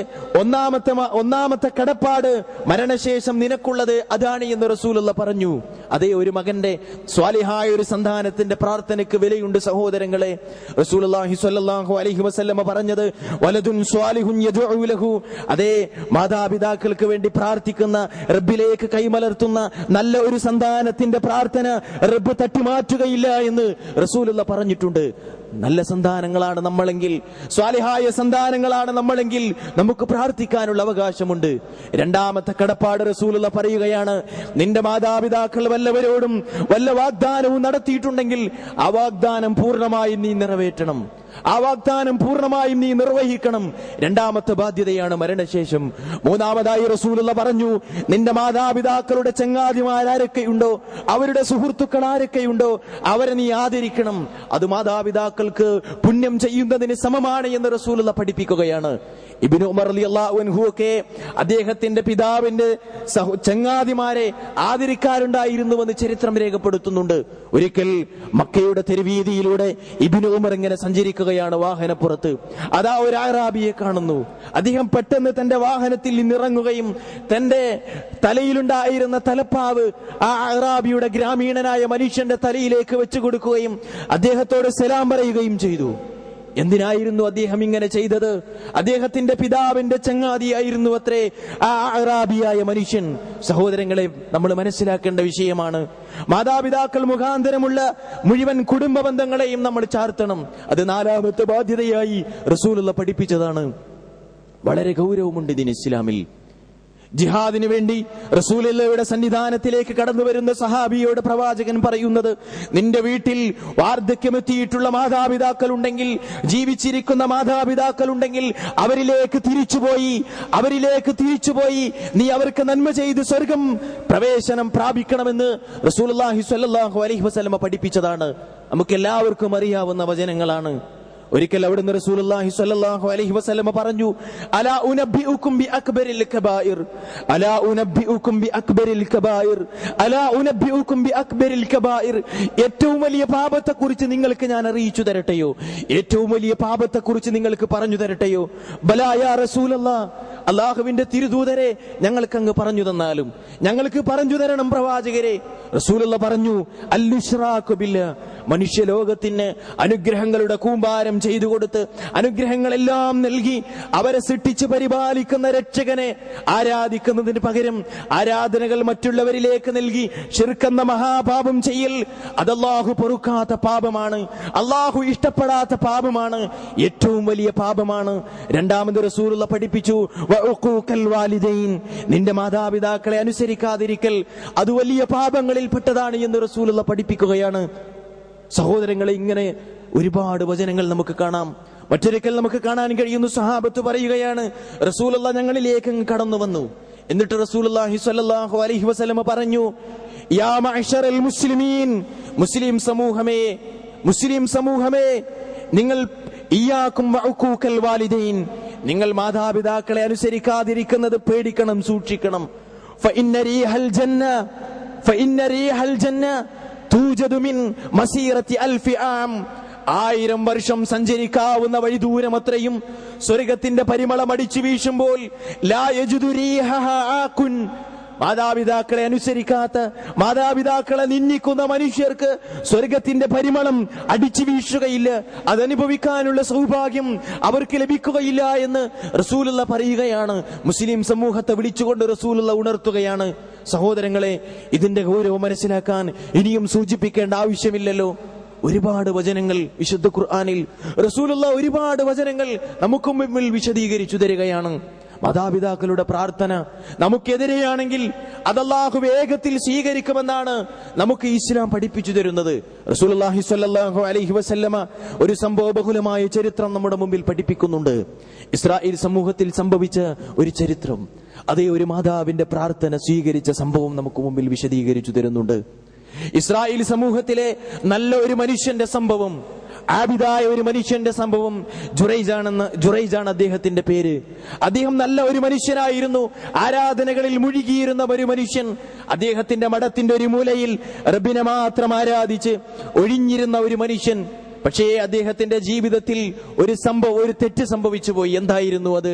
ഒന്നാമത്തെ കടപ്പാട് മരണശേഷം നിനക്കുള്ളത് അതാണ് എന്ന് റസൂലുള്ള പറഞ്ഞു. അതേ, ഒരു മകന്റെ സ്വാലിഹായ ഒരു സന്താനത്തിന്റെ പ്രാർത്ഥനയ്ക്ക് വിലയുണ്ട് സഹോദരങ്ങളെ. റസൂലുള്ളാഹി സ്വല്ലല്ലാഹു അലൈഹി വസല്ലമ പറഞ്ഞത്, വലദുൻ സ്വാലിഹുൻ യദ്ഉ ലഹു. അതേ, മാതാപിതാക്കൾക്ക് വേണ്ടി പ്രാർത്ഥിക്കുന്ന, റബ്ബിലേക്ക് കൈമലർത്തുന്ന നല്ല ഒരു സന്താനത്തിന്റെ പ്രാർത്ഥന റബ്ബ് തട്ടിമാറ്റുകയില്ല എന്ന് റസൂലുള്ള പറഞ്ഞിട്ടുണ്ട്. നല്ല സന്താനങ്ങളാണ് നമ്മളെങ്കിൽ, സ്വാലിഹായ സന്താനങ്ങളാണ് നമ്മളെങ്കിൽ നമുക്ക് പ്രാർത്ഥിക്കാനുള്ള അവകാശമുണ്ട്. രണ്ടാമത്തെ കടപ്പാട് റസൂലുള്ള പറയുകയാണ്, നിന്റെ മാതാപിതാക്കൾ വല്ലവരോടും വല്ല വാഗ്ദാനവും നടത്തിയിട്ടുണ്ടെങ്കിൽ ആ വാഗ്ദാനം പൂർണ്ണമായും നീ നിറവേറ്റണം, ആ വാഗ്ദാനം പൂർണ്ണമായും നീ നിർവഹിക്കണം. രണ്ടാമത്തെ ബാധ്യതയാണ് മരണശേഷം. മൂന്നാമതായി റസൂലുള്ള പറഞ്ഞു, നിന്റെ മാതാപിതാക്കളുടെ ചങ്ങാതിമാരൊക്കെയുണ്ടോ, അവരുടെ സുഹൃത്തുക്കൾ ആരൊക്കെയുണ്ടോ അവരെ നീ ആദരിക്കണം. അത് മാതാപിതാക്കൾക്ക് പുണ്യം ചെയ്യുന്നതിന് സമമാണ് എന്ന് റസൂലുള്ള പഠിപ്പിക്കുകയാണ്. ഇബ്നു ഉമർ റളിയല്ലാഹു അൻഹു ഒക്കെ അദ്ദേഹത്തിന്റെ പിതാവിന്റെ ചങ്ങാതിമാരെ ആദരിക്കാറുണ്ടായിരുന്നുവെന്ന് ചരിത്രം രേഖപ്പെടുത്തുന്നുണ്ട്. ഒരിക്കൽ മക്കയുടെ തെരുവീതിയിലൂടെ ഇബ്നു ഉമർ ഇങ്ങനെ സഞ്ചരിക്കുകയാണ് വാഹനപ്പുറത്ത്. അതാ ഒരു അറാബിയെ കാണുന്നു. അദ്ദേഹം പെട്ടെന്ന് തന്റെ വാഹനത്തിൽ നിന്നിറങ്ങുകയും തന്റെ തലയിലുണ്ടായിരുന്ന തലപ്പാവ് ആ അറാബിയുടെ ഗ്രാമീണനായ മനുഷ്യന്റെ തലയിലേക്ക് വെച്ചു കൊടുക്കുകയും അദ്ദേഹത്തോട് സലാം പറയുകയും ചെയ്തു. എന്തിനായിരുന്നു അദ്ദേഹം ഇങ്ങനെ ചെയ്തത്? അദ്ദേഹത്തിന്റെ പിതാവിന്റെ ചങ്ങാതിയായിരുന്നു അത്രേ ആ അറാബിയായ മനുഷ്യൻ. സഹോദരങ്ങളെ, നമ്മൾ മനസ്സിലാക്കേണ്ട വിഷയമാണ്, മാതാപിതാക്കൾ മുഖാന്തരമുള്ള മുഴുവൻ കുടുംബ ബന്ധങ്ങളെയും നമ്മൾ ചാർത്തണം. അത് 4ാമത്തെ ബാധ്യതയായി റസൂലുള്ള പഠിപ്പിച്ചതാണ്. വളരെ ഗൗരവമുണ്ട് ഇതിന് ഇസ്ലാമിൽ. ജിഹാദിന് വേണ്ടി റസൂലുള്ളാഹിയുടെ സന്നിധാനത്തിലേക്ക് കടന്നു വരുന്ന സഹാബിയോട് പ്രവാചകൻ പറയുന്നത്, നിന്റെ വീട്ടിൽ വാർദ്ധക്യമെത്തിയിട്ടുള്ള മാതാപിതാക്കൾ ഉണ്ടെങ്കിൽ, ജീവിച്ചിരിക്കുന്ന മാതാപിതാക്കൾ ഉണ്ടെങ്കിൽ അവരിലേക്ക് തിരിച്ചുപോയി നീ അവർക്ക് നന്മ ചെയ്ത് സ്വർഗം പ്രവേശനം പ്രാപിക്കണമെന്ന് റസൂലുള്ളാഹി സ്വല്ലല്ലാഹു അലൈഹി വസല്ലമ പഠിപ്പിച്ചതാണ്. നമുക്കെല്ലാവർക്കും അറിയാവുന്ന വചനങ്ങളാണ്. ഒരിക്കൽ അവിടുന്ന് റസൂലുള്ളാഹി സ്വല്ലല്ലാഹു അലൈഹി വസല്ലമ പറഞ്ഞു, അലാ ഉനബ്ബിഉകും ബിഅക്ബരിൽ കബായിർ, അലാ ഉനബ്ബിഉകും ബിഅക്ബരിൽ കബായിർ, അലാ ഉനബ്ബിഉകും ബിഅക്ബരിൽ കബായിർ. ഏറ്റവും വലിയ പാപത്തെക്കുറിച്ച് നിങ്ങൾക്ക് ഞാൻ അറിയിച്ചു തരട്ടെയോ? ഏറ്റവും വലിയ പാപത്തെക്കുറിച്ച് നിങ്ങൾക്ക് പറഞ്ഞു തരട്ടെയോ? ബലാ യാ റസൂലല്ലാഹ്, അല്ലാഹുവിന്റെ തിരുദൂതരെ, ഞങ്ങൾക്ക് അങ്ങ് പറഞ്ഞു തന്നാലും. ഞങ്ങൾക്ക് പറഞ്ഞു തരണം പ്രവാചകരെ. റസൂലുള്ള പറഞ്ഞു, അൽ-ഇശ്റാഖു ബില്ലാഹ്, മനുഷ്യലോകത്തിന് അനുഗ്രഹങ്ങളുടെ കൂമ്പാരം ചെയ്തു കൊടുത്ത് അനുഗ്രഹങ്ങളെല്ലാം നൽകി അവരെ സൃഷ്ടിച്ച് പരിപാലിക്കുന്ന രക്ഷകനെ ആരാധിക്കുന്നതിന് പകരം ആരാധനകൾ മറ്റുള്ളവരിലേക്ക് നൽകി ശിർക്കെന്ന മഹാപാപം ചെയ്യൽ, അത് അല്ലാഹു പൊറുക്കാത്ത പാപമാണ്, അല്ലാഹു ഇഷ്ടപ്പെടാത്ത പാപമാണ്, ഏറ്റവും വലിയ പാപമാണ്. രണ്ടാമത് റസൂലുള്ള പഠിപ്പിച്ചു, വഉഖൂഖൽ വാലിദൈൻ, നിന്റെ മാതാപിതാക്കളെ അനുസരിക്കാതിരിക്കൽ അത് വലിയ പാപങ്ങളിൽ പെട്ടതാണ് എന്ന് റസൂലുള്ള പഠിപ്പിക്കുകയാണ്. സഹോദരങ്ങളെ, ഇങ്ങനെ ഒരുപാട് വചനങ്ങൾ നമുക്ക് കാണാം. മറ്റൊരിക്കൽ നമുക്ക് കാണാൻ കഴിയുന്നു, സഹാബത്ത് പറയുകയാണ്, റസൂലുള്ള ഞങ്ങളിലേക്ക് കടന്നു വന്നു. എന്നിട്ട് റസൂലുള്ളാഹി സ്വല്ലല്ലാഹു അലൈഹി വസല്ലമ പറഞ്ഞു, യാ മഅ്ശറൽ മുസ്ലിമീൻ, മുസ്ലിം സമൂഹമേ, നിങ്ങൾ ഇയ്യാകും വഉഖൂഖൽ വാലിദൈൻ, നിങ്ങൾ മാതാപിതാക്കളെ അനുസരിക്കാതിരിക്കുന്നത് പേടിക്കണം, സൂക്ഷിക്കണം. ഫഇന്ന റീഹൽ ജന്ന തൂജദു മിൻ മസീറത്തി അൽഫി ആം, 1000 വർഷം സഞ്ചരിക്കാവുന്ന വഴിദൂരം അത്രയും സ്വർഗത്തിന്റെ പരിമളം അടിച്ചു വീശുമ്പോൾ ലാ യജിദു റീഹഹാ ആകുൻ, മാതാപിതാക്കളെ അനുസരിക്കാത്ത, മാതാപിതാക്കളെ നിന്ദിക്കുന്ന മനുഷ്യർക്ക് സ്വർഗത്തിന്റെ പരിമളം അടിച്ചു വീഴുകയില്ല, അതനുഭവിക്കാനുള്ള സൗഭാഗ്യം അവർക്ക് ലഭിക്കുകയില്ല എന്ന് റസൂലുള്ള പറയുകയാണ്. മുസ്ലിം സമൂഹത്തെ വിളിച്ചുകൊണ്ട് റസൂലുള്ള ഉണർത്തുകയാണ്. സഹോദരങ്ങളെ, ഇതിന്റെ ഗൗരവം മനസ്സിലാക്കാൻ ഇനിയും സൂചിപ്പിക്കേണ്ട ആവശ്യമില്ലല്ലോ. ഒരുപാട് വചനങ്ങൾ വിശുദ്ധ ഖുർആനിൽ റസൂലുള്ള ഒരുപാട് വചനങ്ങൾ നമുക്ക് മുമ്പിൽ വിശദീകരിച്ചു തരികയാണ്. മാതാപിതാക്കളുടെ പ്രാർത്ഥന നമുക്കെതിരെയാണെങ്കിൽ അത് അല്ലാഹു വേഗത്തിൽ സ്വീകരിക്കുമെന്നാണ് നമുക്ക് ഇസ്ലാം പഠിപ്പിച്ചു തരുന്നത്. റസൂലുള്ളാഹി സ്വല്ലല്ലാഹു അലൈഹി വസല്ലമ ഒരു സംഭവബഹുലമായ ചരിത്രം നമ്മുടെ മുമ്പിൽ പഠിപ്പിക്കുന്നുണ്ട്. ഇസ്രായേൽ സമൂഹത്തിൽ സംഭവിച്ച ഒരു ചരിത്രം, അതേ ഒരു മാതാവിന്റെ പ്രാർത്ഥന സ്വീകരിച്ച സംഭവം നമുക്ക് മുമ്പിൽ വിശദീകരിച്ചു തരുന്നുണ്ട്. ഇസ്രായേൽ സമൂഹത്തിലെ നല്ല ഒരു മനുഷ്യന്റെ സംഭവം, ആബിദായ ഒരു മനുഷ്യന്റെ സംഭവം. ജുറൈജാണ് അദ്ദേഹത്തിന്റെ പേര്. അദ്ദേഹം നല്ല ഒരു മനുഷ്യനായിരുന്നു, ആരാധനകളിൽ മുഴുകിയിരുന്ന ഒരു മനുഷ്യൻ. അദ്ദേഹത്തിന്റെ മഠത്തിന്റെ ഒരു മൂലയിൽ റബ്ബിനെ മാത്രം ആരാധിച്ച് ഒഴിഞ്ഞിരുന്ന ഒരു മനുഷ്യൻ. പക്ഷേ അദ്ദേഹത്തിന്റെ ജീവിതത്തിൽ ഒരു തെറ്റ് സംഭവിച്ചു പോയി. എന്തായിരുന്നു അത്?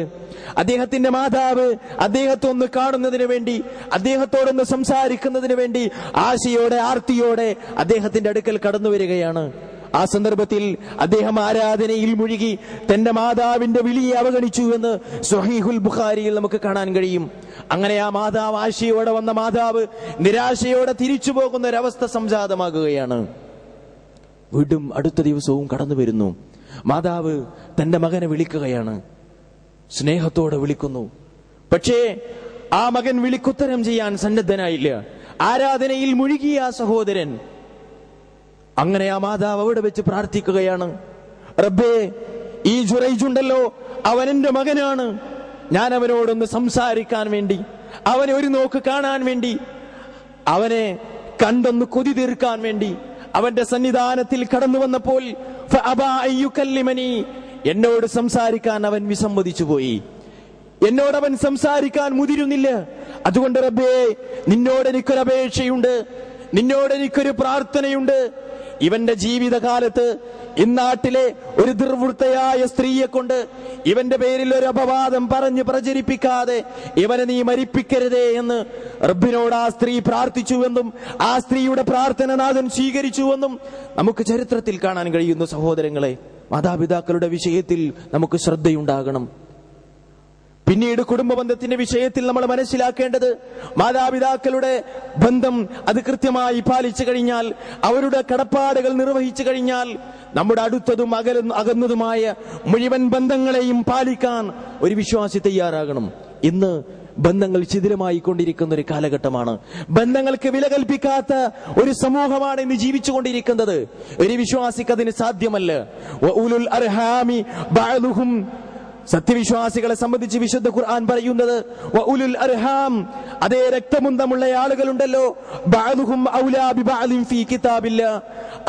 അദ്ദേഹത്തിന്റെ മാതാവ് അദ്ദേഹത്തെ ഒന്ന് കാണുന്നതിന് വേണ്ടി, അദ്ദേഹത്തോടൊന്ന് സംസാരിക്കുന്നതിന് വേണ്ടി ആശയോടെ ആർത്തിയോടെ അദ്ദേഹത്തിന്റെ അടുക്കൽ കടന്നു വരികയാണ്. ആ സന്ദർഭത്തിൽ അദ്ദേഹം ആരാധനയിൽ മുഴുകി തന്റെ മാതാവിന്റെ വിളിയെ അവഗണിച്ചു എന്ന് സ്വഹീഹുൽ ബുഖാരിയിൽ നമുക്ക് കാണാൻ കഴിയും. അങ്ങനെ ആ മാതാവ്, ആശയോടെ വന്ന മാതാവ് നിരാശയോടെ തിരിച്ചു പോകുന്ന ഒരവസ്ഥ സംജാതമാകുകയാണ്. വീണ്ടും അടുത്ത ദിവസവും കടന്നു വരുന്നു. മാതാവ് തന്റെ മകനെ വിളിക്കുകയാണ്, സ്നേഹത്തോടെ വിളിക്കുന്നു. പക്ഷേ ആ മകൻ വിളിക്കുത്തരം ചെയ്യാൻ സന്നദ്ധനായില്ല. ആരാധനയിൽ മുഴുകിയ ആ സഹോദരൻ. അങ്ങനെ ആ മാതാവ് അവിടെ വെച്ച് പ്രാർത്ഥിക്കുകയാണ്, റബ്ബേ, ഈ ജുറൈജുണ്ടല്ലോ, അവൻ എന്റെ മകനാണ്. ഞാൻ അവനോടൊന്ന് സംസാരിക്കാൻ വേണ്ടി, അവനെ ഒരു നോക്ക് കാണാൻ വേണ്ടി, അവനെ കണ്ടൊന്ന് കൊതി തീർക്കാൻ വേണ്ടി അവന്റെ സന്നിധാനത്തിൽ കടന്നു വന്നപ്പോൾ എന്നോട് സംസാരിക്കാൻ അവൻ വിസമ്മതിച്ചു പോയി. എന്നോട് അവൻ സംസാരിക്കാൻ മുതിരുന്നില്ല. അതുകൊണ്ട് റബ്ബേ, നിന്നോട് എനിക്കൊരു അപേക്ഷയുണ്ട്, നിന്നോട് എനിക്കൊരു പ്രാർത്ഥനയുണ്ട്. ഇവന്റെ ജീവിതകാലത്ത് ഇന്നാട്ടിലെ ഒരു ദുർവൃത്തയായ സ്ത്രീയെ കൊണ്ട് ഇവന്റെ പേരിൽ ഒരു അപവാദം പറഞ്ഞ് പ്രചരിപ്പിക്കാതെ ഇവനെ നീ മരിപ്പിക്കരുതേ എന്ന് റബ്ബിനോട് ആ സ്ത്രീ പ്രാർത്ഥിച്ചുവെന്നും ആ സ്ത്രീയുടെ പ്രാർത്ഥന നാഥൻ സ്വീകരിച്ചുവെന്നും നമുക്ക് ചരിത്രത്തിൽ കാണാൻ കഴിയുന്നു. സഹോദരങ്ങളെ, മാതാപിതാക്കളുടെ വിഷയത്തിൽ നമുക്ക് ശ്രദ്ധയുണ്ടാകണം. പിന്നീട് കുടുംബബന്ധത്തിന്റെ വിഷയത്തിൽ നമ്മൾ മനസ്സിലാക്കേണ്ടത്, മാതാപിതാക്കളുടെ ബന്ധം അത് കൃത്യമായി പാലിച്ചു കഴിഞ്ഞാൽ, അവരുടെ കടപ്പാടുകൾ നിർവഹിച്ചു കഴിഞ്ഞാൽ, നമ്മുടെ അടുത്തതും അകന്നതുമായ മുഴുവൻ ബന്ധങ്ങളെയും പാലിക്കാൻ ഒരു വിശ്വാസി തയ്യാറാകണം. ഇന്ന് ബന്ധങ്ങൾ ശിഥിലമായി കൊണ്ടിരിക്കുന്ന ഒരു കാലഘട്ടമാണ്. ബന്ധങ്ങൾക്ക് വില കൽപ്പിക്കാത്ത ഒരു സമൂഹമാണ് ഇന്ന് ജീവിച്ചുകൊണ്ടിരിക്കുന്നത്. ഒരു വിശ്വാസിക്ക് അതിന് സാധ്യമല്ല. വഉലുൽ അർഹാമി ബഅദുഹും, സത്യവിശ്വാസികളെ സംബന്ധിച്ച് വിശുദ്ധ ഖുർആൻ പറയുന്നത് വഉലുൽ അർഹാം, അതേ രക്തബന്ധമുള്ള ആളുകളുണ്ടല്ലോ, ബഅദുഹും ഔലാ ബിബഅദിൻ ഫീ കിതാബില്ലാ,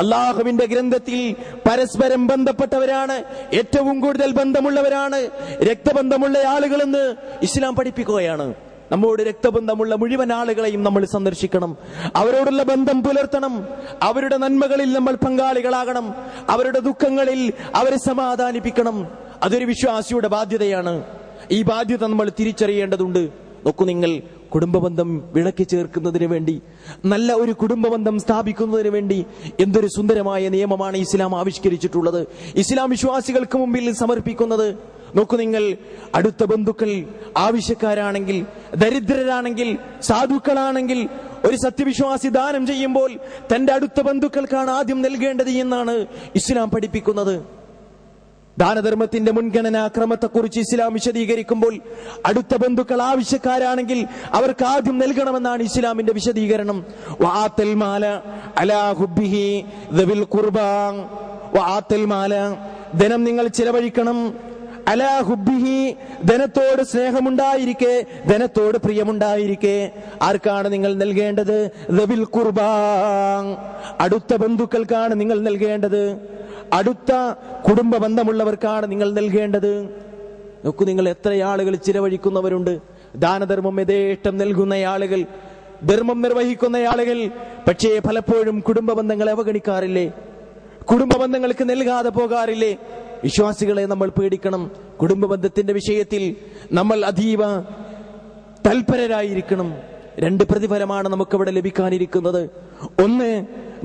അല്ലാഹുവിന്റെ ഗ്രന്ഥത്തിൽ പരസ്പരം ബന്ധപ്പെട്ടവരാണ്, ഏറ്റവും കൂടുതൽ ബന്ധമുള്ളവരാണ് രക്തബന്ധമുള്ള ആളുകളെന്ന് ഇസ്ലാം പഠിപ്പിക്കുകയാണ്. നമ്മോട് രക്തബന്ധമുള്ള മുഴുവൻ ആളുകളെയും നമ്മൾ സന്ദർശിക്കണം, അവരോടുള്ള ബന്ധം പുലർത്തണം, അവരുടെ നന്മകളിൽ നമ്മൾ പങ്കാളികളാകണം, അവരുടെ ദുഃഖങ്ങളിൽ അവരെ സമാധാനിപ്പിക്കണം. അതൊരു വിശ്വാസിയുടെ ബാധ്യതയാണ്. ഈ ബാധ്യത നമ്മൾ തിരിച്ചറിയേണ്ടതുണ്ട്. നോക്കൂ നിങ്ങൾ, കുടുംബബന്ധം വിളക്കി ചേർക്കുന്നതിന് വേണ്ടി, നല്ല ഒരു കുടുംബബന്ധം സ്ഥാപിക്കുന്നതിന് വേണ്ടി എന്തൊരു സുന്ദരമായ നിയമമാണ് ഇസ്ലാം ആവിഷ്കരിച്ചിട്ടുള്ളത്, ഇസ്ലാം വിശ്വാസികൾക്ക് മുമ്പിൽ സമർപ്പിക്കുന്നത്. നോക്കൂ നിങ്ങൾ, അടുത്ത ബന്ധുക്കൾ ആവശ്യക്കാരാണെങ്കിൽ, ദരിദ്രരാണെങ്കിൽ, സാധുക്കളാണെങ്കിൽ, ഒരു സത്യവിശ്വാസി ദാനം ചെയ്യുമ്പോൾ തന്റെ അടുത്ത ബന്ധുക്കൾക്കാണ് ആദ്യം നൽകേണ്ടത് എന്നാണ് ഇസ്ലാം പഠിപ്പിക്കുന്നത്. ദാനധർമ്മത്തിന്റെ മുൻഗണനാക്രമത്തെക്കുറിച്ച് ഇസ്ലാം വിശദീകരിക്കുമ്പോൾ അടുത്ത ബന്ധുക്കൾ ആവശ്യക്കാരാണെങ്കിൽ അവർക്ക് ആദ്യം നൽകണമെന്നാണ് ഇസ്ലാമിന്റെ വിശദീകരണം. വആത്തൽ മാല അലാ ഹുബ്ബിഹി ദവിൽ ഖുർബാ, വആത്തൽ മാല, ധനം നിങ്ങൾ ചിലവഴിക്കണം, അലാ ഹുബ്ബിഹി, ധനത്തോട് സ്നേഹമുണ്ടായിരിക്കെ, ധനത്തോട് പ്രിയമുണ്ടായിരിക്കെ. ആർക്കാണ് നിങ്ങൾ നൽകേണ്ടത്? ദവിൽ ഖുർബാ, അടുത്ത ബന്ധുക്കൾക്കാണ് നിങ്ങൾ നൽകേണ്ടത്, അടുത്ത കുടുംബ ബന്ധമുള്ളവർക്കാണ് നിങ്ങൾ നൽകേണ്ടത്. നോക്കൂ നിങ്ങൾ, എത്ര ആളുകൾ ചിലവഴിക്കുന്നവരുണ്ട്, ദാനധർമ്മം യഥേഷ്ടം നൽകുന്ന ആളുകൾ, ധർമ്മം നിർവഹിക്കുന്ന ആളുകൾ. പക്ഷേ പലപ്പോഴും കുടുംബ ബന്ധങ്ങളെ അവഗണിക്കാറില്ലേ? കുടുംബ ബന്ധങ്ങൾക്ക് നൽകാതെ പോകാറില്ലേ? വിശ്വാസികളെ നമ്മൾ പേടിക്കണം. കുടുംബ ബന്ധത്തിന്റെ വിഷയത്തിൽ നമ്മൾ അതീവ തൽപരരായിരിക്കണം. രണ്ട് പ്രതിഫലമാണ് നമുക്കവിടെ ലഭിക്കാനിരിക്കുന്നത്. ഒന്ന്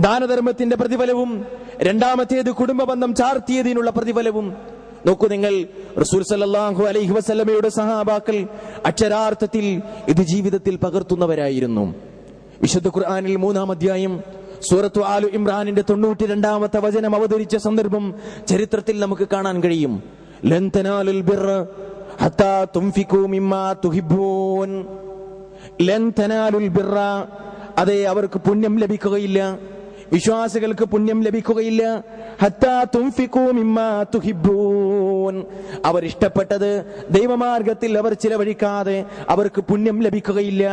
ദാനധർമ്മത്തിന്റെ പ്രതിഫലവും, രണ്ടാമത്തേത് കുടുംബ ബന്ധം ചാർത്തിയതിനുള്ള പ്രതിഫലവും. നോക്കൂ നിങ്ങൾ, റസൂൽ സല്ലല്ലാഹു അലൈഹി വസല്ലമയുടെ സഹാബാക്കൾ അക്ഷരാർത്ഥത്തിൽ ഇത് ജീവിതത്തിൽ പകർത്തുന്നവരായിരുന്നു. വിശുദ്ധ ഖുർആനിൽ 3-ാം അധ്യായം സൂറത്തു ആലു ഇമ്രാനിന്റെ 92-ാമത്തെ വചനം അവതരിച്ച സന്ദർഭം ചരിത്രത്തിൽ നമുക്ക് കാണാൻ കഴിയും. ലൻ തനാലുൽ ബിർറ ഹത്താ തുൻഫിഖൂ മിമ്മാ തുഹിബ്ബൂൻ. ലൻ തനാലുൽ ബിർറ, അതെ, അവർക്ക് പുണ്യം ലഭിക്കുകയില്ല, വിശ്വാസികൾക്ക് പുണ്യം ലഭിക്കുകയില്ല. ഹത്താ തുൻഫിഖൂ മിമ്മാ തുഹിബ്ബൂൻ, അവർ ഇഷ്ടപ്പെട്ടത് ദൈവമാർഗത്തിൽ അവർ ചിലവഴിക്കാതെ അവർക്ക് പുണ്യം ലഭിക്കുകയില്ല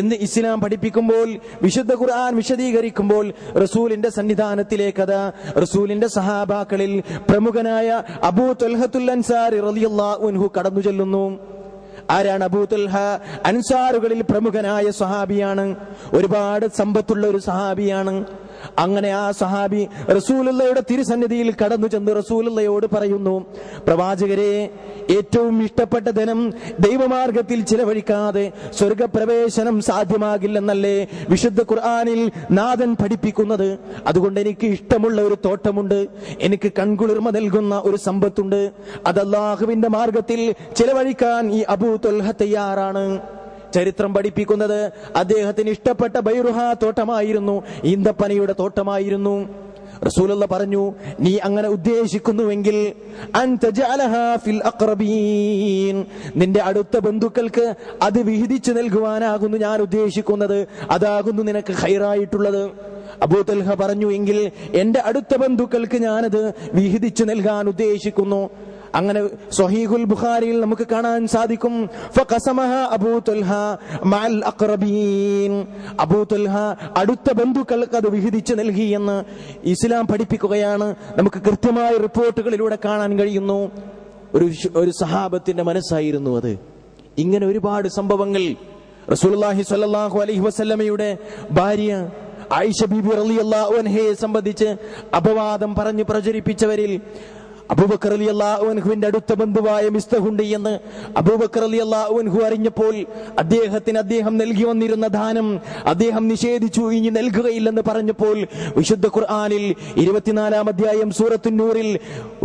എന്ന് ഇസ്ലാം പഠിപ്പിക്കുമ്പോൾ, വിശുദ്ധ ഖുർആൻ വിശദീകരിക്കുമ്പോൾ റസൂലിന്റെ സന്നിധാനത്തിലേക്കതാ റസൂലിന്റെ സഹാബാക്കളിൽ പ്രമുഖനായ അബൂ ത്വൽഹത്തുൽ അൻസാരി റളിയല്ലാഹു അൻഹു കടന്നു ചെല്ലുന്നു. ആരാണ് അബൂ ത്വൽഹ? അൻസാറുകളിൽ പ്രമുഖനായ സഹാബിയാണ്, ഒരുപാട് സമ്പത്തുള്ള ഒരു സഹാബിയാണ്. അങ്ങനെ ആ സഹാബി റസൂലുള്ളാഹിയുടെ തിരുസന്നിധിയിൽ കടന്നു ചെന്ന് റസൂലുള്ളാഹിയോട് പറയുന്നു, പ്രവാചകരെ, ഏറ്റവും ഇഷ്ടപ്പെട്ട ധനം ദൈവമാർഗത്തിൽ ചിലവഴിക്കാതെ സ്വർഗപ്രവേശനം സാധ്യമാകില്ലെന്നല്ലേ വിശുദ്ധ ഖുർആനിൽ നാഥൻ പഠിപ്പിക്കുന്നത്? അതുകൊണ്ട് എനിക്ക് ഇഷ്ടമുള്ള ഒരു തോട്ടമുണ്ട്, എനിക്ക് കൺകുളിർമ നൽകുന്ന ഒരു സമ്പത്തുണ്ട്, അത് അല്ലാഹുവിന്റെ മാർഗത്തിൽ ചിലവഴിക്കാൻ ഈ അബൂ ത്വൽഹ തയ്യാറാണ്. ചരിത്രം പഠിപ്പിക്കുന്നത് അദ്ദേഹത്തിന് ഇഷ്ടപ്പെട്ട ബൈറുഹ തോട്ടമായിരുന്നു, ഈന്തപ്പനയുടെ തോട്ടമായിരുന്നു. റസൂലുള്ളാഹി പറഞ്ഞു, നീ അങ്ങനെ ഉദ്ദേശിക്കുന്നുവെങ്കിൽ നിന്റെ അടുത്ത ബന്ധുക്കൾക്ക് അത് വിഹിതിച്ചു നൽകുവാനാകുന്നു ഞാൻ ഉദ്ദേശിക്കുന്നത്, അതാകുന്നു നിനക്ക് ഖൈറായിട്ടുള്ളത്. അബൂ ത്വൽഹ പറഞ്ഞു, എങ്കിൽ എന്റെ അടുത്ത ബന്ധുക്കൾക്ക് ഞാനത് വിഹിതിച്ചു നൽകാൻ ഉദ്ദേശിക്കുന്നു. അങ്ങനെ സ്വഹീഹുൽ ബുഖാരിയിൽ നമുക്ക് കാണാൻ സാധിക്കും, ഫഖസമഹ അബൂ ത്വൽഹ മഅൽ അഖ്റബീൻ. അബൂ ത്വൽഹ അടുത്ത ബന്ധുക്കൾക്ക് അത് വിഹിതിച്ചു നൽകി എന്ന് ഇസ്ലാം പഠിപ്പിക്കുകയാണ്. നമുക്ക് കൃത്യമായ റിപ്പോർട്ടുകളിലൂടെ കാണാൻ കഴിയുന്നു. ഒരു സഹാബത്തിന്റെ മനസ്സായിരുന്നു അത്. ഇങ്ങനെ ഒരുപാട് സംഭവങ്ങൾ റസൂലുള്ളാഹി സ്വല്ലല്ലാഹു അലൈഹി വസല്ലമയുടെ ഭാര്യ ആയിഷ ബീബി റളിയല്ലാഹു അൻഹയെ സംബന്ധിച്ച് അപവാദം പറഞ്ഞു പ്രചരിപ്പിച്ചവരിൽ അബൂബക്കർ റളിയല്ലാഹു അൻഹുവിന്റെ അടുത്ത ബന്ധുവായ മിസ്തഹുണ്ട് എന്ന് അബൂബക്കർ റളിയല്ലാഹു അൻഹു അറിഞ്ഞപ്പോൾ അദ്ദേഹം നൽകി വന്നിരുന്ന ദാനം അദ്ദേഹം നിഷേധിച്ചു, ഇനി നൽകുകയില്ലെന്ന് പറഞ്ഞപ്പോൾ വിശുദ്ധ ഖുർആനിൽ 24-ാം അധ്യായം സൂറത്തുൻ നൂറിൽ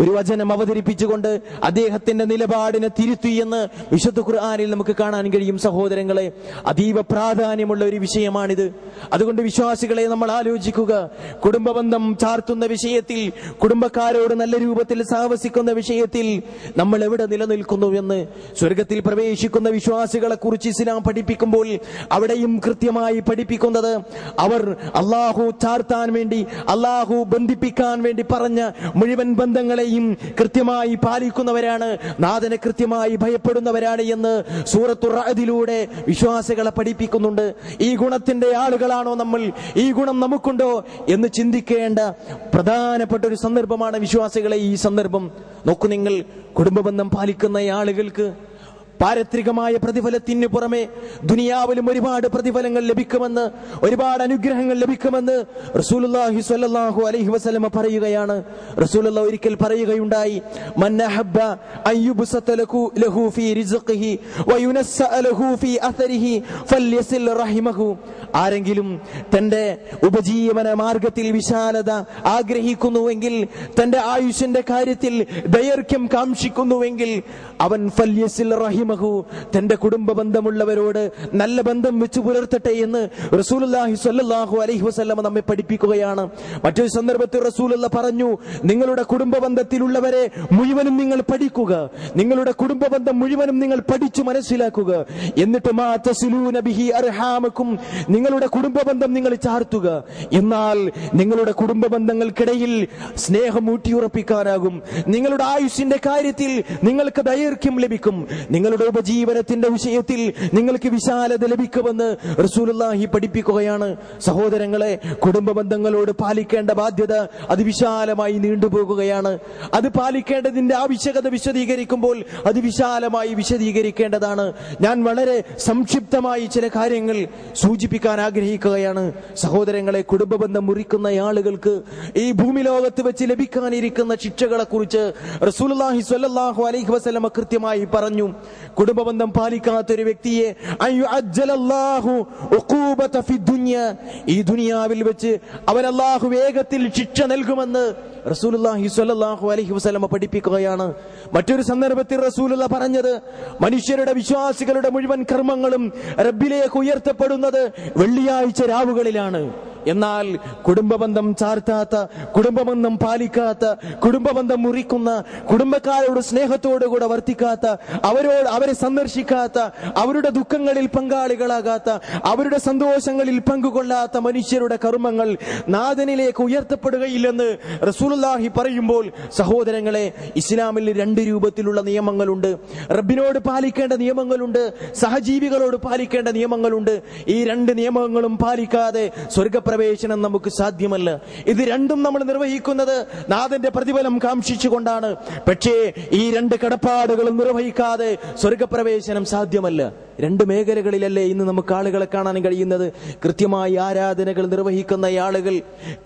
ഒരു വചനം അവതരിപ്പിച്ചുകൊണ്ട് അദ്ദേഹത്തിന്റെ നിലപാടിനെ തിരുത്തി എന്ന് വിശുദ്ധ ഖുർആനിൽ നമുക്ക് കാണാൻ കഴിയും. സഹോദരങ്ങളെ, അതീവ പ്രാധാന്യമുള്ള ഒരു വിഷയമാണിത്. അതുകൊണ്ട് വിശ്വാസികളെ, നമ്മൾ ആലോചിക്കുക, കുടുംബബന്ധം ചാർത്തുന്ന വിഷയത്തിൽ, കുടുംബക്കാരോട് നല്ല രൂപത്തിൽ സാവസിക്കുന്ന വിഷയത്തിൽ നമ്മൾ എവിടെ നിലനിൽക്കുന്നുവെന്ന്. സ്വർഗത്തിൽ പ്രവേശിക്കുന്ന വിശ്വാസികളെ കുറിച്ച് ഇസ്ലാം പഠിപ്പിക്കുമ്പോൾ അവിടെയും കൃത്യമായി പഠിപ്പിക്കുന്നത് അവർ അള്ളാഹു ചാർത്താൻ വേണ്ടി, അള്ളാഹു ബന്ധിപ്പിക്കാൻ വേണ്ടി പറഞ്ഞ മുഴുവൻ ബന്ധങ്ങളെയും കൃത്യമായി പാലിക്കുന്നവരാണ്, നാഥനെ കൃത്യമായി ഭയപ്പെടുന്നവരാണ് എന്ന് സൂറത്തുർ റഅദിലൂടെ വിശ്വാസികളെ പഠിപ്പിക്കുന്നുണ്ട്. ഈ ഗുണത്തിന്റെ ആളുകളാണോ നമ്മൾ? ഈ ഗുണം നമുക്കുണ്ടോ എന്ന് ചിന്തിക്കേണ്ട പ്രധാനപ്പെട്ട ഒരു സന്ദർഭമാണ് വിശ്വാസികളെ ഈ സന്ദർഭം. നോക്കൂ നിങ്ങൾ, കുടുംബബന്ധം പാലിക്കുന്ന ആളുകൾക്ക് പാരത്രികമായ പ്രതിഫലത്തിന് പുറമെ ദുനിയാവിലും ഒരുപാട് പ്രതിഫലങ്ങൾ ലഭിക്കുമെന്ന്, ഒരുപാട് അനുഗ്രഹങ്ങൾ ലഭിക്കുമെന്ന് റസൂലുള്ളാഹി സ്വല്ലല്ലാഹു അലൈഹി വസല്ലം പറയുകയാണ്. റസൂലുള്ളാഹി ഒരിക്കൽ പറയുകയുണ്ടായി, മൻ അഹബ്ബ അൻ യുബ്സത ലഹു ഫീ റിസ്ഖിഹി വയുനസ്സ ലഹു ഫീ അഥരിഹി ഫൽയസിൽ റഹിമഹു. ആരെങ്കിലും തന്റെ ഉപജീവന മാർഗത്തിൽ വിശാലത ആഗ്രഹിക്കുന്നുവെങ്കിൽ, തന്റെ ആയുഷിന്റെ കാര്യത്തിൽ ദൈർഘ്യം കാംക്ഷിക്കുന്നുവെങ്കിൽ അവൻ ഫൽയസിൽ റഹിമഹു, തന്റെ കുടുംബ ബന്ധമുള്ളവരോട് നല്ല ബന്ധം വെച്ച് പുലർത്തട്ടെ എന്ന് റസൂലുള്ളാഹി സ്വല്ലല്ലാഹു അലൈഹി വസല്ലം നമ്മെ പഠിപ്പിക്കുകയാണ്. മറ്റൊരു സന്ദർഭത്തിൽ റസൂലുള്ളാഹി പറഞ്ഞു, നിങ്ങളുടെ കുടുംബ ബന്ധത്തിലുള്ളവരെ മുഴുവനും നിങ്ങൾ പഠിക്കുക, നിങ്ങളുടെ കുടുംബ ബന്ധം മുഴുവനും നിങ്ങൾ പഠിച്ചു മനസ്സിലാക്കുക, എന്നിട്ട് മാ തസ്ലൂന ബിഹി അർഹാമക്കും, നിങ്ങളുടെ കുടുംബ ബന്ധം നിങ്ങൾ ചാർത്തുക. എന്നാൽ നിങ്ങളുടെ കുടുംബ ബന്ധങ്ങൾക്കിടയിൽ സ്നേഹം ഊട്ടിയുറപ്പിക്കാനാകും. നിങ്ങളുടെ ആയുഷിന്റെ കാര്യത്തിൽ നിങ്ങൾക്ക് ദൈർഘ്യം ലഭിക്കും. നിങ്ങളുടെ ഉപജീവനത്തിന്റെ വിഷയത്തിൽ നിങ്ങൾക്ക് വിശാലത ലഭിക്കുമെന്ന് റസൂലുള്ളാഹി പഠിപ്പിക്കുകയാണ്. സഹോദരങ്ങളെ, കുടുംബ ബന്ധങ്ങളോട് പാലിക്കേണ്ട ബാധ്യത അതിവിശാലമായി നീണ്ടുപോകുകയാണ്. അത് പാലിക്കേണ്ടതിന്റെ ആവശ്യകത വിശദീകരിക്കുമ്പോൾ അത് വിശാലമായി വിശദീകരിക്കേണ്ടതാണ്. ഞാൻ വളരെ സംക്ഷിപ്തമായി ചില കാര്യങ്ങൾ സൂചിപ്പിക്കാൻ പഠിപ്പിക്കാൻ ആഗ്രഹിക്കുകയാണ്. സഹോദരങ്ങളെ, കുടുംബബന്ധം മുറിക്കുന്ന ആളുകൾക്ക് ഈ ഭൂമി ലോകത്ത് വെച്ച് ലഭിക്കാനിരിക്കുന്ന ശിക്ഷകളെ കുറിച്ച് റസൂലുള്ളാഹി സ്വല്ലല്ലാഹു അലൈഹി വസല്ലം കൃത്യമായി പറഞ്ഞു. കുടുംബബന്ധം പാലിക്കാത്ത ഒരു വ്യക്തിയെ അയ്യുഅജ്ജലല്ലാഹു ഉഖൂബത ഫിദ്ദുനിയ, ഈ ദുനിയാവിൽ വെച്ച് അവൻ അല്ലാഹു വേഗത്തിൽ ശിക്ഷ നൽകുമെന്ന് റസൂലുള്ളാഹി സ്വല്ലല്ലാഹു അലൈഹി വസല്ലം പഠിപ്പിക്കുകയാണ്. മറ്റൊരു സന്ദർഭത്തിൽ റസൂലുള്ള പറഞ്ഞത്, മനുഷ്യരുടെ വിശ്വാസികളുടെ മുഴുവൻ കർമ്മങ്ങളും റബ്ബിലേക്ക് ഉയർത്തപ്പെടുന്നത് വെള്ളിയാഴ്ച രാവുകളിലാണ്. എന്നാൽ കുടുംബബന്ധം ചാർത്താത്ത, കുടുംബബന്ധം പാലിക്കാത്ത, കുടുംബബന്ധം മുറിക്കുന്ന, കുടുംബക്കാരോട് സ്നേഹത്തോടുകൂടെ വർത്തിക്കാത്ത, അവരെ സന്ദർശിക്കാത്ത, അവരുടെ ദുഃഖങ്ങളിൽ പങ്കാളികളാകാത്ത, അവരുടെ സന്തോഷങ്ങളിൽ പങ്കുകൊള്ളാത്ത മനുഷ്യരുടെ കർമ്മങ്ങൾ നാഥനിലേക്ക് ഉയർത്തപ്പെടുകയില്ലെന്ന് റസൂലുള്ളാഹി പറയുമ്പോൾ, സഹോദരങ്ങളെ, ഇസ്ലാമിൽ 2 രൂപത്തിലുള്ള നിയമങ്ങളുണ്ട്. റബ്ബിനോട് പാലിക്കേണ്ട നിയമങ്ങളുണ്ട്, സഹജീവികളോട് പാലിക്കേണ്ട നിയമങ്ങളുണ്ട്. ഈ 2 നിയമങ്ങളും പാലിക്കാതെ സ്വർഗപ്രവേശനം നമുക്ക് സാധ്യമല്ല. ഇത് രണ്ടും നമ്മൾ നിർവഹിക്കുന്നത് നാഥന്റെ പ്രതിഫലം കാംക്ഷിച്ചുകൊണ്ടാണ്. പക്ഷേ ഈ 2 കടപ്പാടുകളും നിർവഹിക്കാതെ സ്വർഗപ്രവേശനം സാധ്യമല്ല. 2 മേഖലകളിലല്ലേ ഇന്ന് നമുക്ക് ആളുകളെ കാണാൻ കഴിയുന്നത്. കൃത്യമായി ആരാധനകൾ നിർവഹിക്കുന്ന ആളുകൾ,